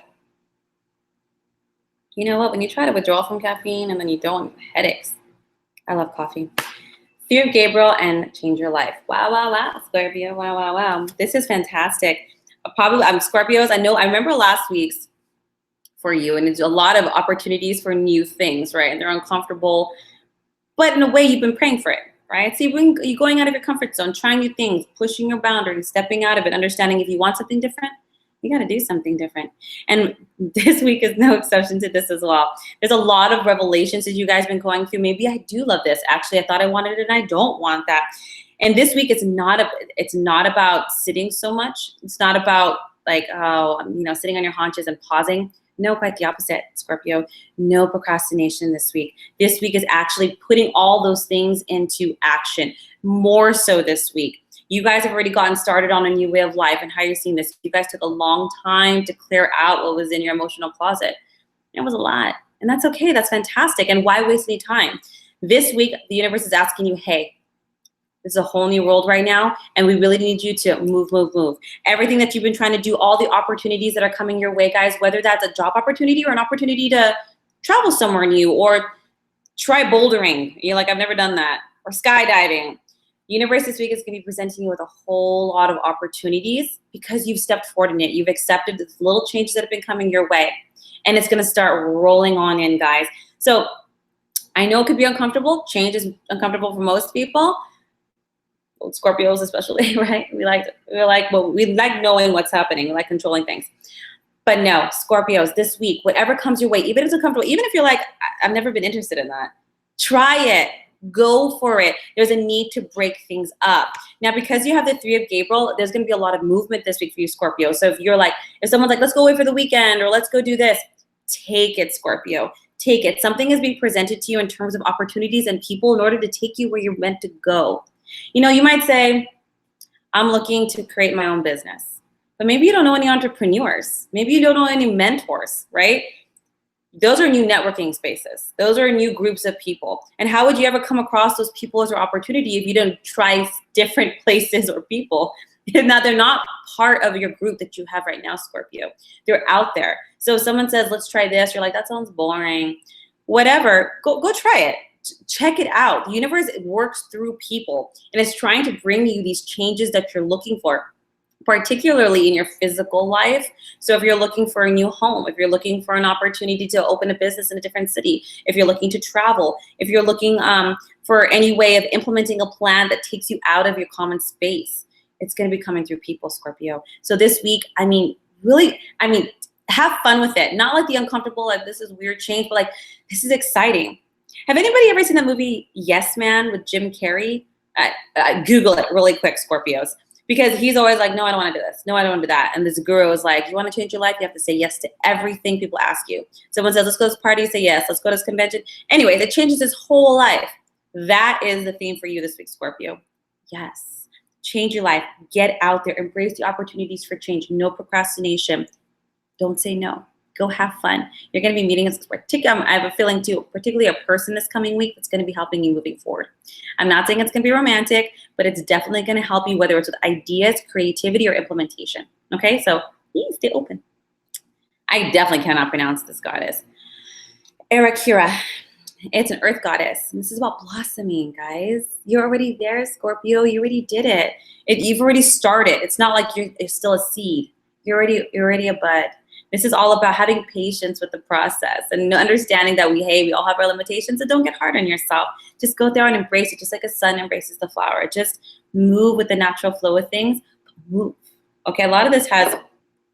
You know what? When you try to withdraw from caffeine and then you don't, headaches. I love coffee. Fear of Gabriel and change your life. Wow, wow, wow, Scorpio. Wow, wow, wow. This is fantastic. Probably, Scorpios. I remember last week's for you, and it's a lot of opportunities for new things, right? And they're uncomfortable, but in a way, you've been praying for it, right? So you're going out of your comfort zone, trying new things, pushing your boundaries, stepping out of it, understanding if you want something different, you got to do something different. And this week is no exception to this as well. There's a lot of revelations that you guys have been going through. Maybe I do love this. Actually, I thought I wanted it and I don't want that. And this week, it's not about sitting so much. It's not about sitting on your haunches and pausing. No, quite the opposite, Scorpio. No procrastination this week. This week is actually putting all those things into action. More so this week. You guys have already gotten started on a new way of life and how you're seeing this. You guys took a long time to clear out what was in your emotional closet. It was a lot. And that's okay. That's fantastic. And why waste any time? This week, the universe is asking you, hey, this is a whole new world right now, and we really need you to move, move, move. Everything that you've been trying to do, all the opportunities that are coming your way, guys, whether that's a job opportunity or an opportunity to travel somewhere new or try bouldering. You're like, I've never done that. Or skydiving. Universe this week is going to be presenting you with a whole lot of opportunities because you've stepped forward in it. You've accepted the little changes that have been coming your way. And it's going to start rolling on in, guys. So I know it could be uncomfortable. Change is uncomfortable for most people. Well, Scorpios especially, right? We like knowing what's happening. We like controlling things. But no, Scorpios, this week, whatever comes your way, even if it's uncomfortable, even if you're like, I've never been interested in that, try it. Go for it. There's a need to break things up. Now, because you have the 3 of Gabriel, there's going to be a lot of movement this week for you, Scorpio. So if someone's like, let's go away for the weekend or let's go do this, take it, Scorpio. Take it. Something is being presented to you in terms of opportunities and people in order to take you where you're meant to go. You might say, I'm looking to create my own business. But maybe you don't know any entrepreneurs. Maybe you don't know any mentors, right? Those are new networking spaces. Those are new groups of people. And how would you ever come across those people as an opportunity if you don't try different places or people? Now, they're not part of your group that you have right now, Scorpio. They're out there. So if someone says, let's try this, you're like, that sounds boring. Whatever, go try it. Check it out. The universe works through people, and it's trying to bring you these changes that you're looking for, particularly in your physical life. So if you're looking for a new home, if you're looking for an opportunity to open a business in a different city, if you're looking to travel, if you're looking for any way of implementing a plan that takes you out of your common space, it's going to be coming through people, Scorpio. So this week, really, have fun with it. Not like the uncomfortable, like this is weird change, but like this is exciting. Have anybody ever seen that movie Yes Man with Jim Carrey? Google it really quick, Scorpios. Because he's always like, no, I don't want to do this. No, I don't want to do that. And this guru is like, you want to change your life? You have to say yes to everything people ask you. Someone says, let's go to this party, say yes. Let's go to this convention. Anyways, it changes his whole life. That is the theme for you this week, Scorpio. Yes. Change your life. Get out there. Embrace the opportunities for change. No procrastination. Don't say no. Go have fun. You're going to be meeting I have a feeling too, particularly a person this coming week that's going to be helping you moving forward. I'm not saying it's going to be romantic, but it's definitely going to help you, whether it's with ideas, creativity, or implementation. Okay, so stay open. I definitely cannot pronounce this goddess. Arakira. It's an earth goddess. And this is about blossoming, guys. You're already there, Scorpio. You already did it. You've already started. It's not like you're still a seed. You're already a bud. This is all about having patience with the process and understanding that we all have our limitations, so don't get hard on yourself. Just go there and embrace it, just like a sun embraces the flower. Just move with the natural flow of things. Move. Okay, a lot of this has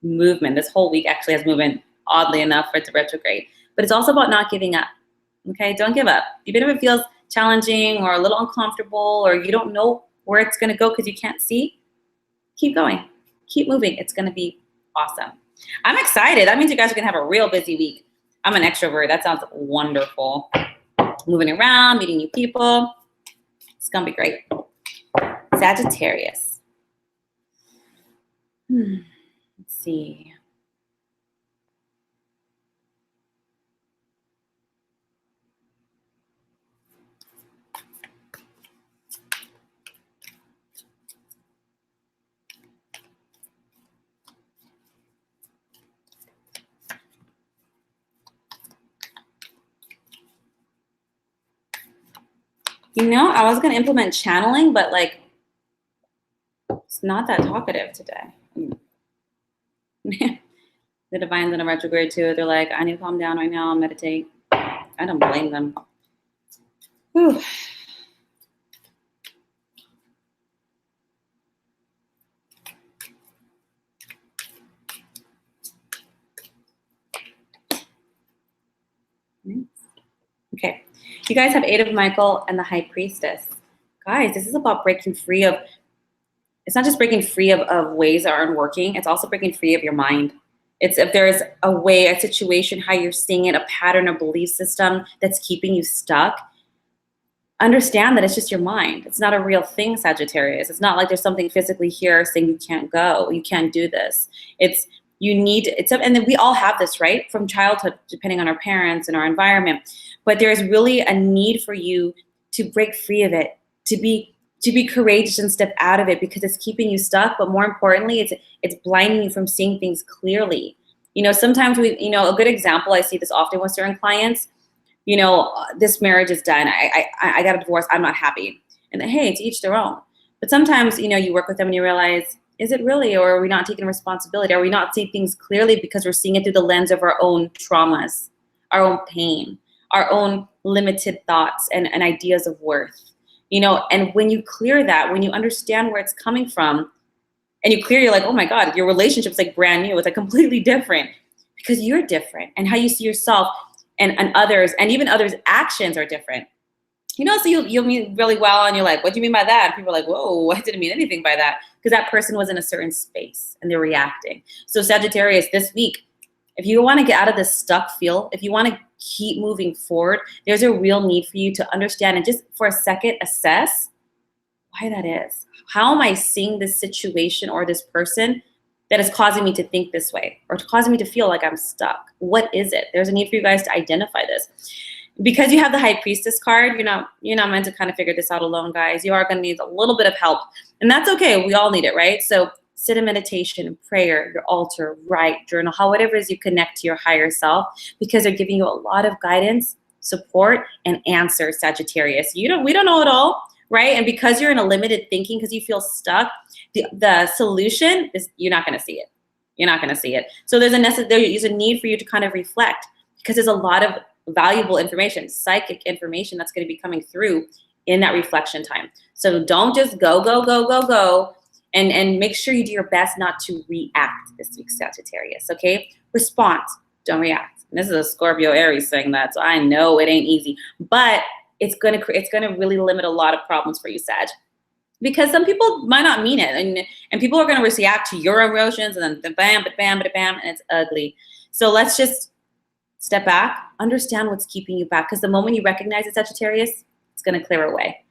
movement. This whole week actually has movement, oddly enough, for it to retrograde. But it's also about not giving up. Okay, don't give up. Even if it feels challenging or a little uncomfortable or you don't know where it's going to go because you can't see, keep going. Keep moving. It's going to be awesome. I'm excited. That means you guys are going to have a real busy week. I'm an extrovert. That sounds wonderful. Moving around, meeting new people. It's going to be great. Sagittarius. Let's see. You know, I was going to implement channeling, but like, it's not that talkative today. The divine's in a retrograde too. They're like, I need to calm down right now and meditate. I don't blame them. Whew. Okay. You guys have 8 of Michael and the High Priestess. Guys, this is about breaking free of, it's not just breaking free of ways that aren't working. It's also breaking free of your mind. It's if there's a way, a situation, how you're seeing it, a pattern, a belief system that's keeping you stuck, understand that it's just your mind. It's not a real thing, Sagittarius. It's not like there's something physically here saying you can't go, you can't do this. And then we all have this, right? From childhood, depending on our parents and our environment. But there's really a need for you to break free of it, to be courageous and step out of it because it's keeping you stuck. But more importantly, it's blinding you from seeing things clearly. You know, sometimes a good example, I see this often with certain clients, this marriage is done. I got a divorce. I'm not happy. And then, hey, to each their own. But sometimes, you work with them and you realize, is it really, or are we not taking responsibility? Are we not seeing things clearly because we're seeing it through the lens of our own traumas, our own pain, our own limited thoughts and ideas of worth? And when you clear that, when you understand where it's coming from, and you clear, you're like, oh my God, your relationship's like brand new. It's like completely different because you're different, and how you see yourself and others, and even others' actions are different. So you'll mean really well, and you're like, what do you mean by that? And people are like, whoa, I didn't mean anything by that, because that person was in a certain space and they're reacting. So Sagittarius, this week, if you want to get out of this stuck feel, if you want to keep moving forward, there's a real need for you to understand and just for a second assess why that is. How am I seeing this situation or this person that is causing me to think this way or causing me to feel like I'm stuck? What is it? There's a need for you guys to identify this. Because you have the High Priestess card, you're not meant to kind of figure this out alone, guys. You are going to need a little bit of help. And that's okay. We all need it, right? So sit in meditation, prayer, your altar, write, journal, whatever it is you connect to your higher self, because they're giving you a lot of guidance, support, and answers, Sagittarius. We don't know it all, right? And because you're in a limited thinking, because you feel stuck, the solution is you're not going to see it. You're not going to see it. So there's a need for you to kind of reflect, because there's a lot of valuable information, psychic information that's going to be coming through in that reflection time. So don't just go, and make sure you do your best not to react this week, Sagittarius, okay? Respond, don't react. And this is a Scorpio Aries saying that, so I know it ain't easy, but it's gonna really limit a lot of problems for you, Sag. because some people might not mean it, and people are going to react to your emotions, and then bam, bam, bam, bam, and it's ugly. So let's just step back, understand what's keeping you back, because the moment you recognize it, Sagittarius, it's going to clear away.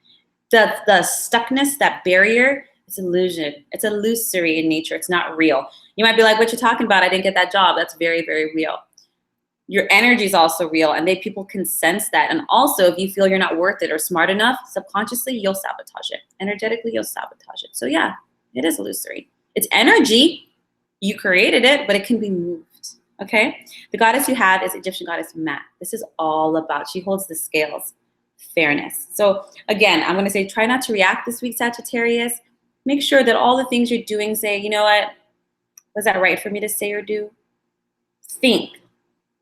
The stuckness, that barrier, it's illusion. It's illusory in nature. It's not real. You might be like, what you talking about? I didn't get that job. That's very, very real. Your energy is also real, and people can sense that. And also, if you feel you're not worth it or smart enough, subconsciously, you'll sabotage it. Energetically, you'll sabotage it. So yeah, it is illusory. It's energy. You created it, but it can be moved. Okay? The goddess you have is Egyptian goddess Mat. This is all about, she holds the scales, fairness. So again, I'm going to say, try not to react this week, Sagittarius. Make sure that all the things you're doing, say, you know what? Was that right for me to say or do? Think.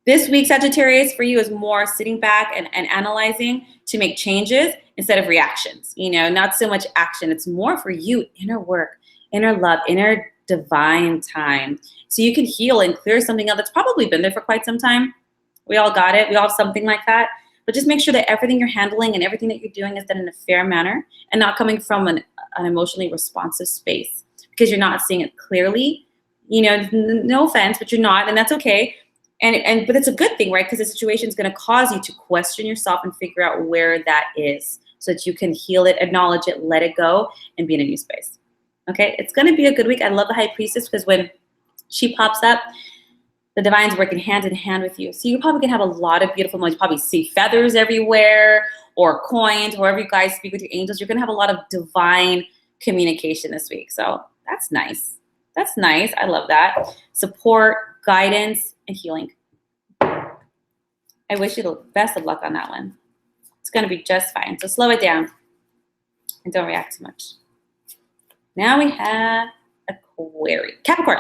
This week, Sagittarius, for you is more sitting back and analyzing to make changes instead of reactions. You know, not so much action. It's more for you, inner work, inner love, inner divine time. So you can heal and clear something out that's probably been there for quite some time. We all got it. We all have something like that. But just make sure that everything you're handling and everything that you're doing is done in a fair manner and not coming from an emotionally responsive space, because you're not seeing it clearly. You know, no offense, but you're not, and that's okay. But it's a good thing, right? Because the situation is going to cause you to question yourself and figure out where that is so that you can heal it, acknowledge it, let it go, and be in a new space. Okay? It's going to be a good week. I love the High Priestess because when she pops up, the divine's working hand in hand with you. So you're probably going to have a lot of beautiful moments. You probably see feathers everywhere or coins, or wherever you guys speak with your angels. You're going to have a lot of divine communication this week. So that's nice. That's nice. I love that. Support, guidance, and healing. I wish you the best of luck on that one. It's going to be just fine. So slow it down and don't react too much. Now we have Aquarius. Capricorn.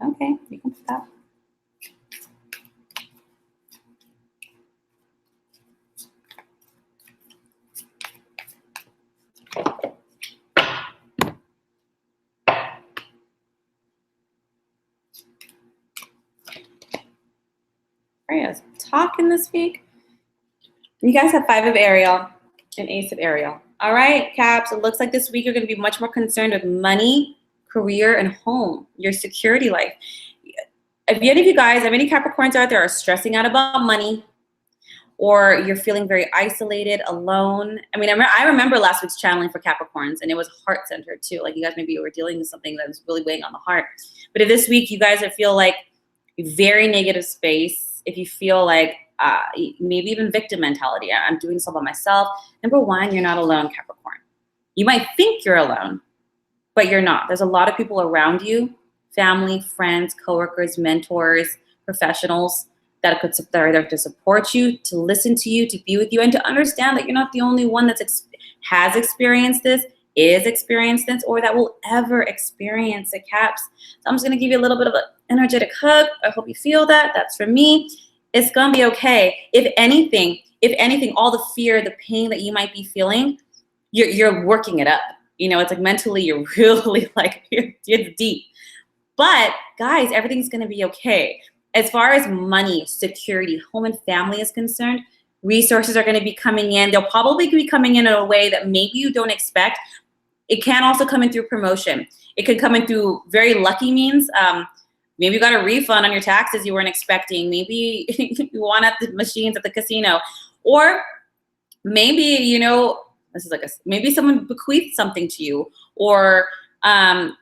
Okay, you can stop. Aquarius, talking this week. You guys have 5 of Ariel and Ace of Ariel. All right, Caps, it looks like this week you're going to be much more concerned with money, career, and home, your security life. If any of you guys, if any Capricorns out there are stressing out about money, or you're feeling very isolated, alone. I mean, I remember last week's channeling for Capricorns, and it was heart-centered too. Like you guys maybe were dealing with something that was really weighing on the heart. But if this week you guys feel like a very negative space, if you feel like maybe even victim mentality, I'm doing this all by myself. Number one, you're not alone, Capricorn. You might think you're alone, but you're not. There's a lot of people around you, family, friends, coworkers, mentors, professionals that are there to support you, to listen to you, to be with you, and to understand that you're not the only one that has experienced this, is experienced this, or that will ever experience it, Caps. So I'm just going to give you a little bit of an energetic hug. I hope you feel that. That's for me. It's going to be okay. If anything, all the fear, the pain that you might be feeling, you're working it up. You know, it's like mentally you're really like, it's deep. But guys, everything's going to be okay. As far as money, security, home and family is concerned, resources are going to be coming in. They'll probably be coming in a way that maybe you don't expect. It can also come in through promotion. It could come in through very lucky means. Maybe you got a refund on your taxes you weren't expecting. Maybe you won at the machines at the casino. Or maybe, you know, maybe someone bequeathed something to you, or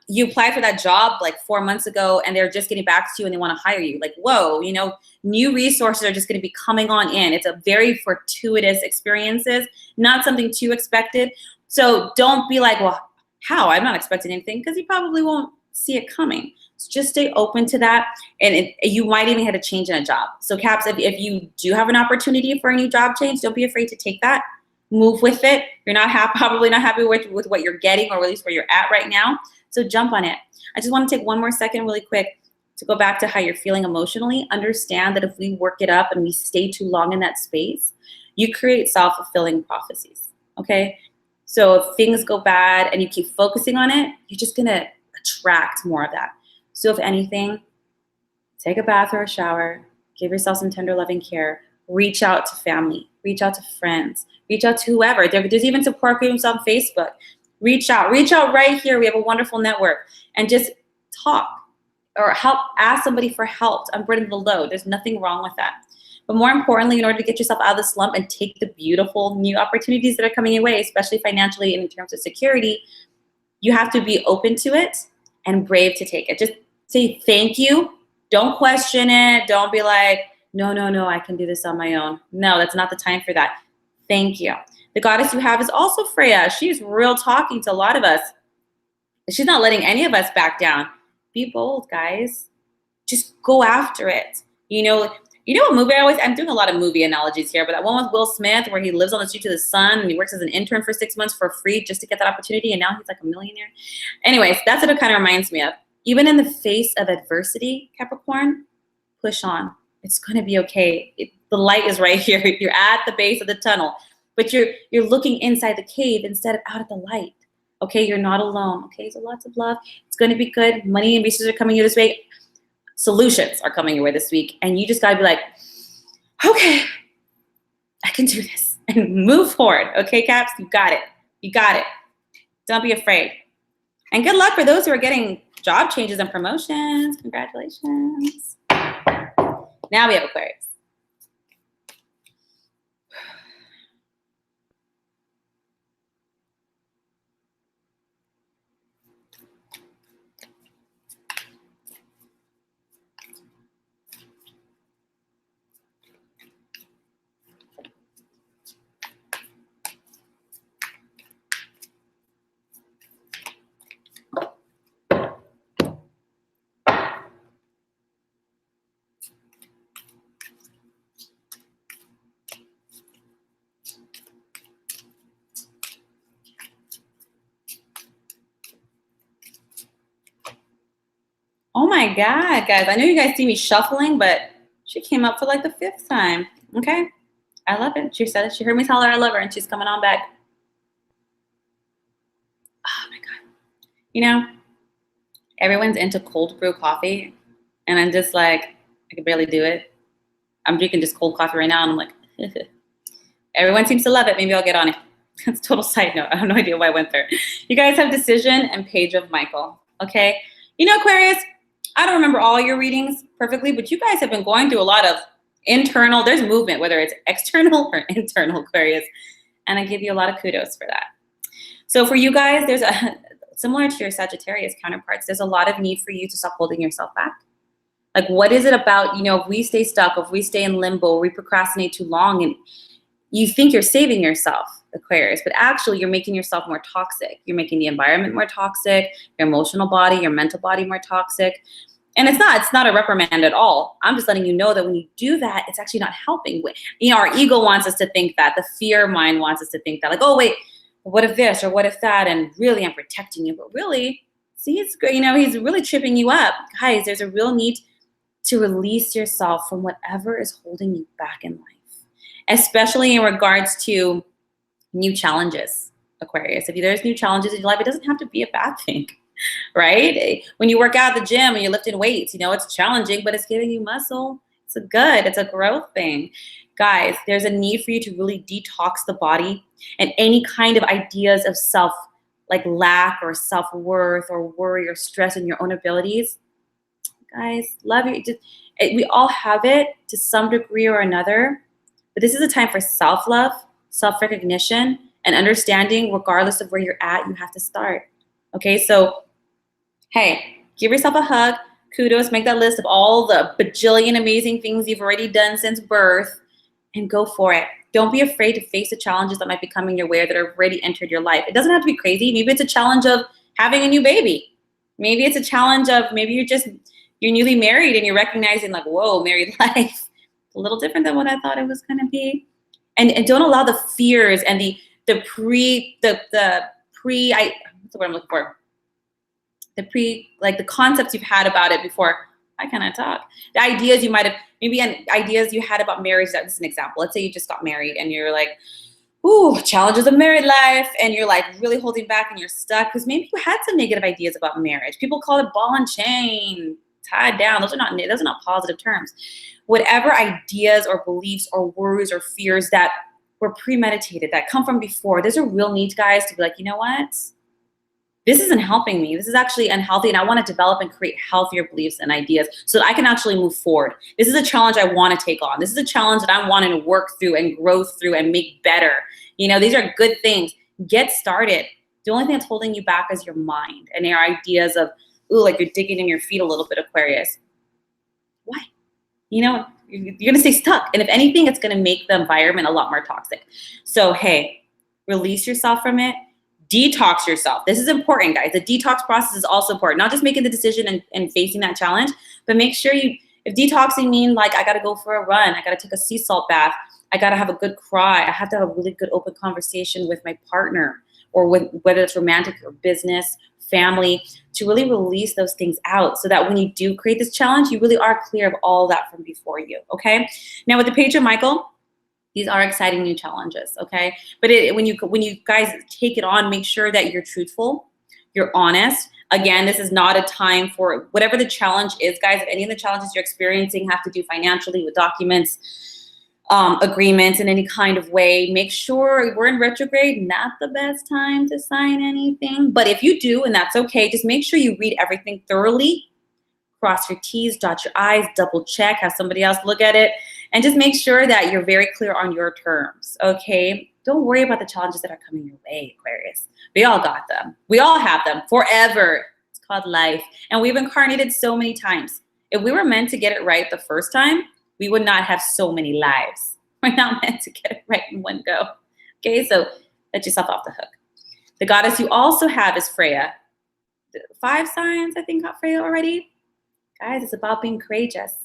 you applied for that job like 4 months ago and they're just getting back to you and they want to hire you. Like, whoa, you know, new resources are just going to be coming on in. It's a very fortuitous experiences, not something too expected. So don't be like, well, how? I'm not expecting anything, because you probably won't see it coming. So just stay open to that. And you might even have a change in a job. So Caps, if you do have an opportunity for a new job change, don't be afraid to take that. Move with it. You're not probably not happy with what you're getting, or at least where you're at right now. So jump on it. I just want to take one more second really quick to go back to how you're feeling emotionally. Understand that if we work it up and we stay too long in that space, you create self-fulfilling prophecies, okay? So if things go bad and you keep focusing on it, you're just going to attract more of that. So if anything, take a bath or a shower, give yourself some tender loving care, reach out to family, reach out to friends, reach out to whoever. There's even support groups on Facebook. Reach out right here. We have a wonderful network, and just talk or ask somebody for help to unburden the load. There's nothing wrong with that. But more importantly, in order to get yourself out of the slump and take the beautiful new opportunities that are coming your way, especially financially and in terms of security, you have to be open to it and brave to take it. Just say thank you. Don't question it. Don't be like, no, I can do this on my own. No, that's not the time for that. Thank you. The goddess you have is also Freya. She's real talking to a lot of us. She's not letting any of us back down. Be bold, guys. Just go after it. You know what movie I'm doing a lot of movie analogies here, but that one with Will Smith where he lives on the street to the sun and he works as an intern for 6 months for free just to get that opportunity, and now he's like a millionaire. Anyways, that's what it kind of reminds me of. Even in the face of adversity, Capricorn, push on. It's going to be okay. The light is right here. You're at the base of the tunnel, but you're looking inside the cave instead of out at the light. Okay, you're not alone. Okay, so lots of love. It's going to be good. Money and resources are coming your this way. Solutions are coming your way this week, and you just got to be like, okay, I can do this, and move forward. Okay, Caps, you got it. You got it. Don't be afraid. And good luck for those who are getting job changes and promotions. Congratulations. Now we have Aquarius. Oh my God, guys. I know you guys see me shuffling, but she came up for like the 5th time. Okay. I love it. She said it. She heard me tell her I love her, and she's coming on back. Oh my God. You know, everyone's into cold brew coffee, and I'm just like, I can barely do it. I'm drinking just cold coffee right now, and I'm like, everyone seems to love it. Maybe I'll get on it. That's a total side note. I have no idea why I went there. You guys have Decision and Page of Michael. Okay. You know, Aquarius, I don't remember all your readings perfectly, but you guys have been going through a lot of internal, there's movement, whether it's external or internal, Aquarius. And I give you a lot of kudos for that. So for you guys, there's similar to your Sagittarius counterparts, there's a lot of need for you to stop holding yourself back. Like, what is it about, if we stay stuck, if we stay in limbo, we procrastinate too long, and you think you're saving yourself, Aquarius, but actually you're making yourself more toxic. You're making the environment more toxic, your emotional body, your mental body more toxic. And it's not a reprimand at all. I'm just letting you know that when you do that, it's actually not helping. Our ego wants us to think that. The fear mind wants us to think that. Like, oh, wait, what if this or what if that? And really, I'm protecting you. But really, see, it's great. He's really tripping you up. Guys, there's a real need to release yourself from whatever is holding you back in life, especially in regards to new challenges, Aquarius. If there's new challenges in your life, it doesn't have to be a bad thing. Right? When you work out at the gym and you're lifting weights, it's challenging, but it's giving you muscle. It's a growth thing. Guys, there's a need for you to really detox the body and any kind of ideas of self, like lack or self-worth or worry or stress in your own abilities. Guys, love you. We all have it to some degree or another, but this is a time for self-love, self-recognition, and understanding regardless of where you're at, you have to start. Okay, so hey, give yourself a hug. Kudos. Make that list of all the bajillion amazing things you've already done since birth and go for it. Don't be afraid to face the challenges that might be coming your way or that have already entered your life. It doesn't have to be crazy. Maybe it's a challenge of having a new baby. Maybe it's a challenge of you're newly married and you're recognizing like, whoa, married life. A little different than what I thought it was going to be. And don't allow the fears and what's the word I'm looking for? The concepts you've had about it before. I cannot talk. The ideas you might have, ideas you had about marriage. That's an example. Let's say you just got married and you're like, challenges of married life, and you're like really holding back and you're stuck because maybe you had some negative ideas about marriage. People call it ball and chain, tied down. Those are not positive terms. Whatever ideas or beliefs or worries or fears that were premeditated, that come from before, there's a real need, guys, to be like, you know what? This isn't helping me. This is actually unhealthy, and I want to develop and create healthier beliefs and ideas so that I can actually move forward. This is a challenge I want to take on. This is a challenge that I'm wanting to work through and grow through and make better. You know, these are good things. Get started. The only thing that's holding you back is your mind and your ideas of, like you're digging in your feet a little bit, Aquarius. Why? You know, you're going to stay stuck. And if anything, it's going to make the environment a lot more toxic. So, hey, release yourself from it. Detox yourself. This is important, guys. The detox process is also important. Not just making the decision and facing that challenge, but make sure if detoxing means like, I got to go for a run, I got to take a sea salt bath, I got to have a good cry, I have to have a really good open conversation with my partner, or with whether it's romantic or business, family, to really release those things out so that when you do create this challenge, you really are clear of all that from before you, okay? Now with the Page of Michael, these are exciting new challenges, okay? But when you guys take it on, make sure that you're truthful, you're honest. Again, this is not a time for whatever the challenge is, guys. If any of the challenges you're experiencing have to do financially with documents, agreements in any kind of way, make sure we're in retrograde, not the best time to sign anything. But if you do, and that's okay, just make sure you read everything thoroughly, cross your T's, dot your I's, double check, have somebody else look at it, and just make sure that you're very clear on your terms, okay? Don't worry about the challenges that are coming your way, Aquarius. We all got them. We all have them forever. It's called life. And we've incarnated so many times. If we were meant to get it right the first time, we would not have so many lives. We're not meant to get it right in one go. Okay, so let yourself off the hook. The goddess you also have is Freya. 5 signs, I think, got Freya already. Guys, it's about being courageous.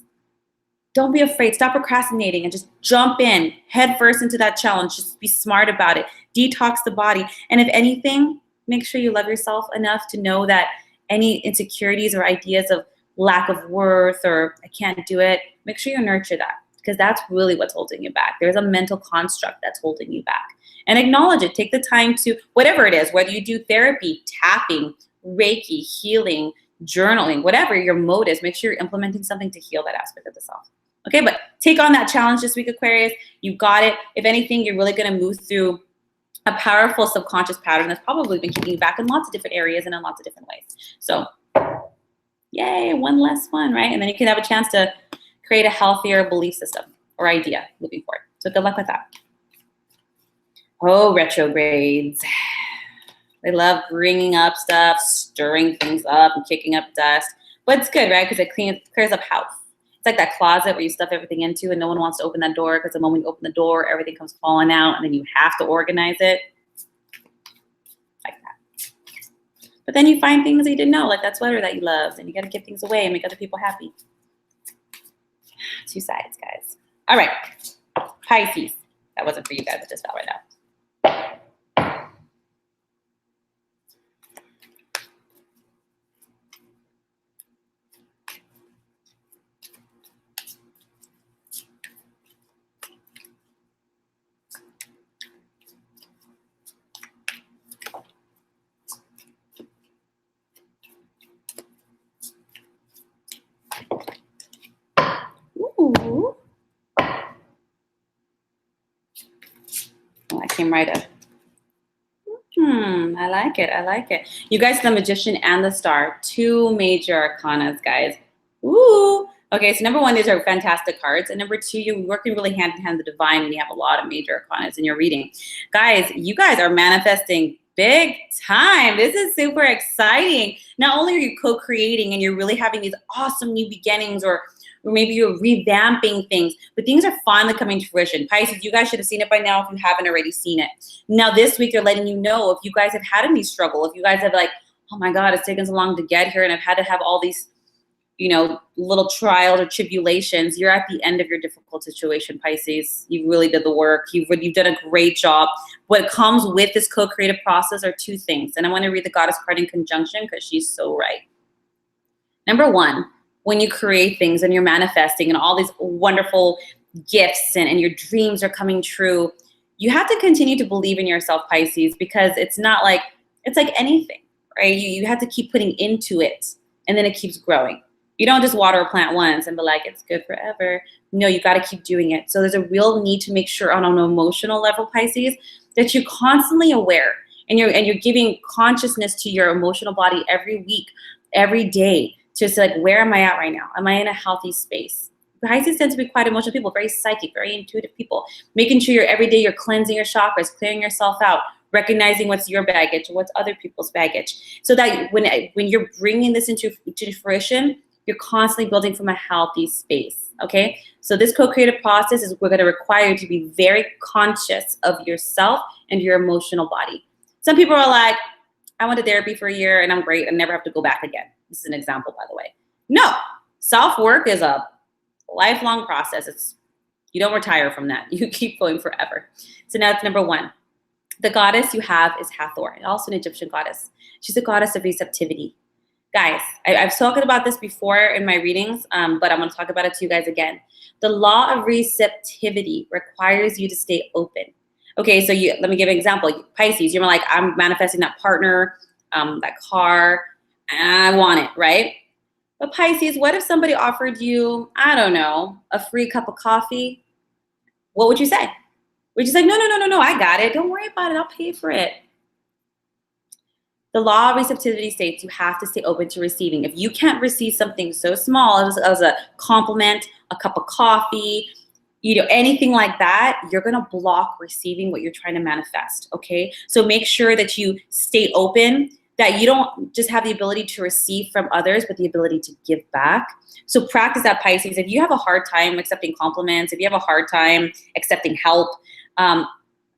Don't be afraid. Stop procrastinating and just jump in head first into that challenge. Just be smart about it. Detox the body. And if anything, make sure you love yourself enough to know that any insecurities or ideas of lack of worth or I can't do it, make sure you nurture that, because that's really what's holding you back. There's a mental construct that's holding you back. And acknowledge it. Take the time to, whatever it is, whether you do therapy, tapping, Reiki, healing, journaling, whatever your mode is, make sure you're implementing something to heal that aspect of the self. Okay, but take on that challenge this week, Aquarius. You got it. If anything, you're really going to move through a powerful subconscious pattern that's probably been keeping you back in lots of different areas and in lots of different ways. So, yay, one less one, right? And then you can have a chance to create a healthier belief system or idea moving forward. So good luck with that. Oh, retrogrades. They love bringing up stuff, stirring things up, and kicking up dust. But it's good, right? Because it clears up house. It's like that closet where you stuff everything into and no one wants to open that door, because the moment you open the door, everything comes falling out and then you have to organize it. Like that. But then you find things that you didn't know, like that sweater that you loved, and you got to give things away and make other people happy. 2 sides, guys. All right. Pisces. That wasn't for you guys. It just fell right out. Ooh. Oh, that came right up. I like it. I like it. You guys, the Magician and the Star, 2 major arcanas, guys. Ooh. Okay, so number 1, these are fantastic cards. And number 2, you're working really hand in hand with the divine when you have a lot of major arcanas in your reading. Guys, you guys are manifesting big time. This is super exciting. Not only are you co-creating and you're really having these awesome new beginnings, or maybe you're revamping things, but things are finally coming to fruition. Pisces, you guys should have seen it by now if you haven't already seen it. Now this week, they're letting you know if you guys have had any struggle, if you guys have like, oh my God, it's taken so long to get here and I've had to have all these, you know, little trials or tribulations, you're at the end of your difficult situation, Pisces. You really did the work. You've done a great job. What comes with this co-creative process are 2 things. And I want to read the Goddess card in conjunction because she's so right. Number 1, when you create things and you're manifesting and all these wonderful gifts and your dreams are coming true, you have to continue to believe in yourself, Pisces, because it's not like, it's like anything, right? You have to keep putting into it, and then it keeps growing. You don't just water a plant once and be like, it's good forever. No, you got to keep doing it. So there's a real need to make sure on an emotional level, Pisces, that you're constantly aware, and you're giving consciousness to your emotional body every week, every day, to say, like, where am I at right now? Am I in a healthy space? Pisces tend to be quite emotional people, very psychic, very intuitive people. Making sure every day you're cleansing your chakras, clearing yourself out, recognizing what's your baggage, what's other people's baggage, so that when you're bringing this into fruition, you're constantly building from a healthy space, okay? So this co-creative process is we're going to require you to be very conscious of yourself and your emotional body. Some people are like, I went to therapy for a year and I'm great and never have to go back again. This is an example, by the way. No, self-work is a lifelong process. You don't retire from that. You keep going forever. So now it's number one. The goddess you have is Hathor, also an Egyptian goddess. She's a goddess of receptivity. Guys, I've talked about this before in my readings, but I'm going to talk about it to you guys again. The law of receptivity requires you to stay open. Okay, so let me give an example. Pisces, you're like, I'm manifesting that partner, that car, and I want it, right? But Pisces, what if somebody offered you, I don't know, a free cup of coffee? What would you say? Would you say, no, I got it. Don't worry about it. I'll pay for it. The law of receptivity states you have to stay open to receiving. If you can't receive something so small as a compliment, a cup of coffee, anything like that, you're going to block receiving what you're trying to manifest, okay? So make sure that you stay open, that you don't just have the ability to receive from others, but the ability to give back. So practice that, Pisces. If you have a hard time accepting compliments, if you have a hard time accepting help, the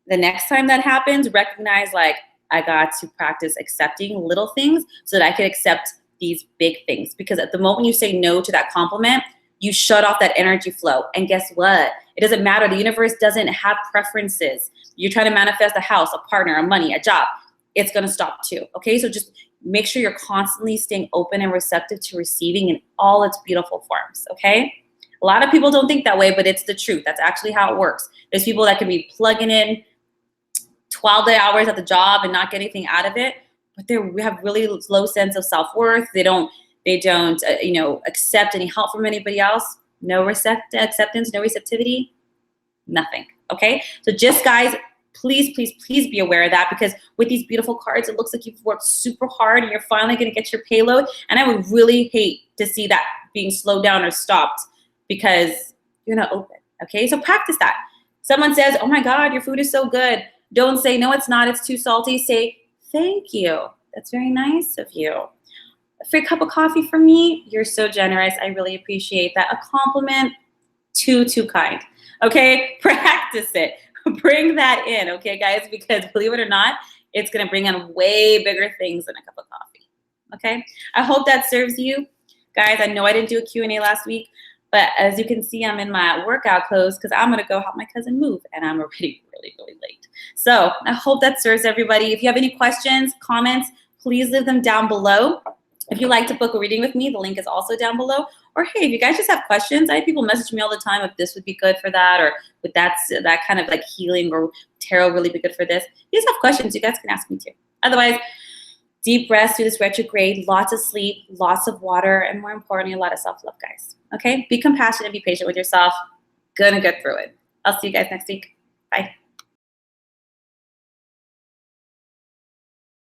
next time that happens, recognize, like, I got to practice accepting little things so that I could accept these big things. Because at the moment you say no to that compliment, you shut off that energy flow. And guess what? It doesn't matter. The universe doesn't have preferences. You're trying to manifest a house, a partner, a money, a job. It's going to stop too. Okay. So just make sure you're constantly staying open and receptive to receiving in all its beautiful forms. Okay. A lot of people don't think that way, but it's the truth. That's actually how it works. There's people that can be plugging in 12-day hours at the job and not get anything out of it, but they have really low sense of self-worth. They don't accept any help from anybody else. No acceptance, no receptivity, nothing. Okay. So just, guys, please be aware of that, because with these beautiful cards, it looks like you've worked super hard and you're finally going to get your payload. And I would really hate to see that being slowed down or stopped because you're not open. Okay. So practice that. Someone says, oh my God, your food is so good. Don't say, no, it's not. It's too salty. Say, thank you. That's very nice of you. A free cup of coffee for me. You're so generous. I really appreciate that. A compliment, too kind. Okay. Practice it. Bring that in, okay, guys, because believe it or not, it's going to bring in way bigger things than a cup of coffee, okay? I hope that serves you. Guys, I know I didn't do a Q&A last week, but as you can see, I'm in my workout clothes because I'm going to go help my cousin move, and I'm already really late. So I hope that serves everybody. If you have any questions, comments, please leave them down below. If you'd like to book a reading with me, the link is also down below. Or hey, if you guys just have questions, I have people message me all the time if this would be good for that, or would that kind of like healing or tarot really be good for this. If you guys have questions, you guys can ask me too. Otherwise, deep rest through this retrograde, lots of sleep, lots of water, and more importantly, a lot of self-love, guys. Okay? Be compassionate, be patient with yourself. Gonna get through it. I'll see you guys next week. Bye.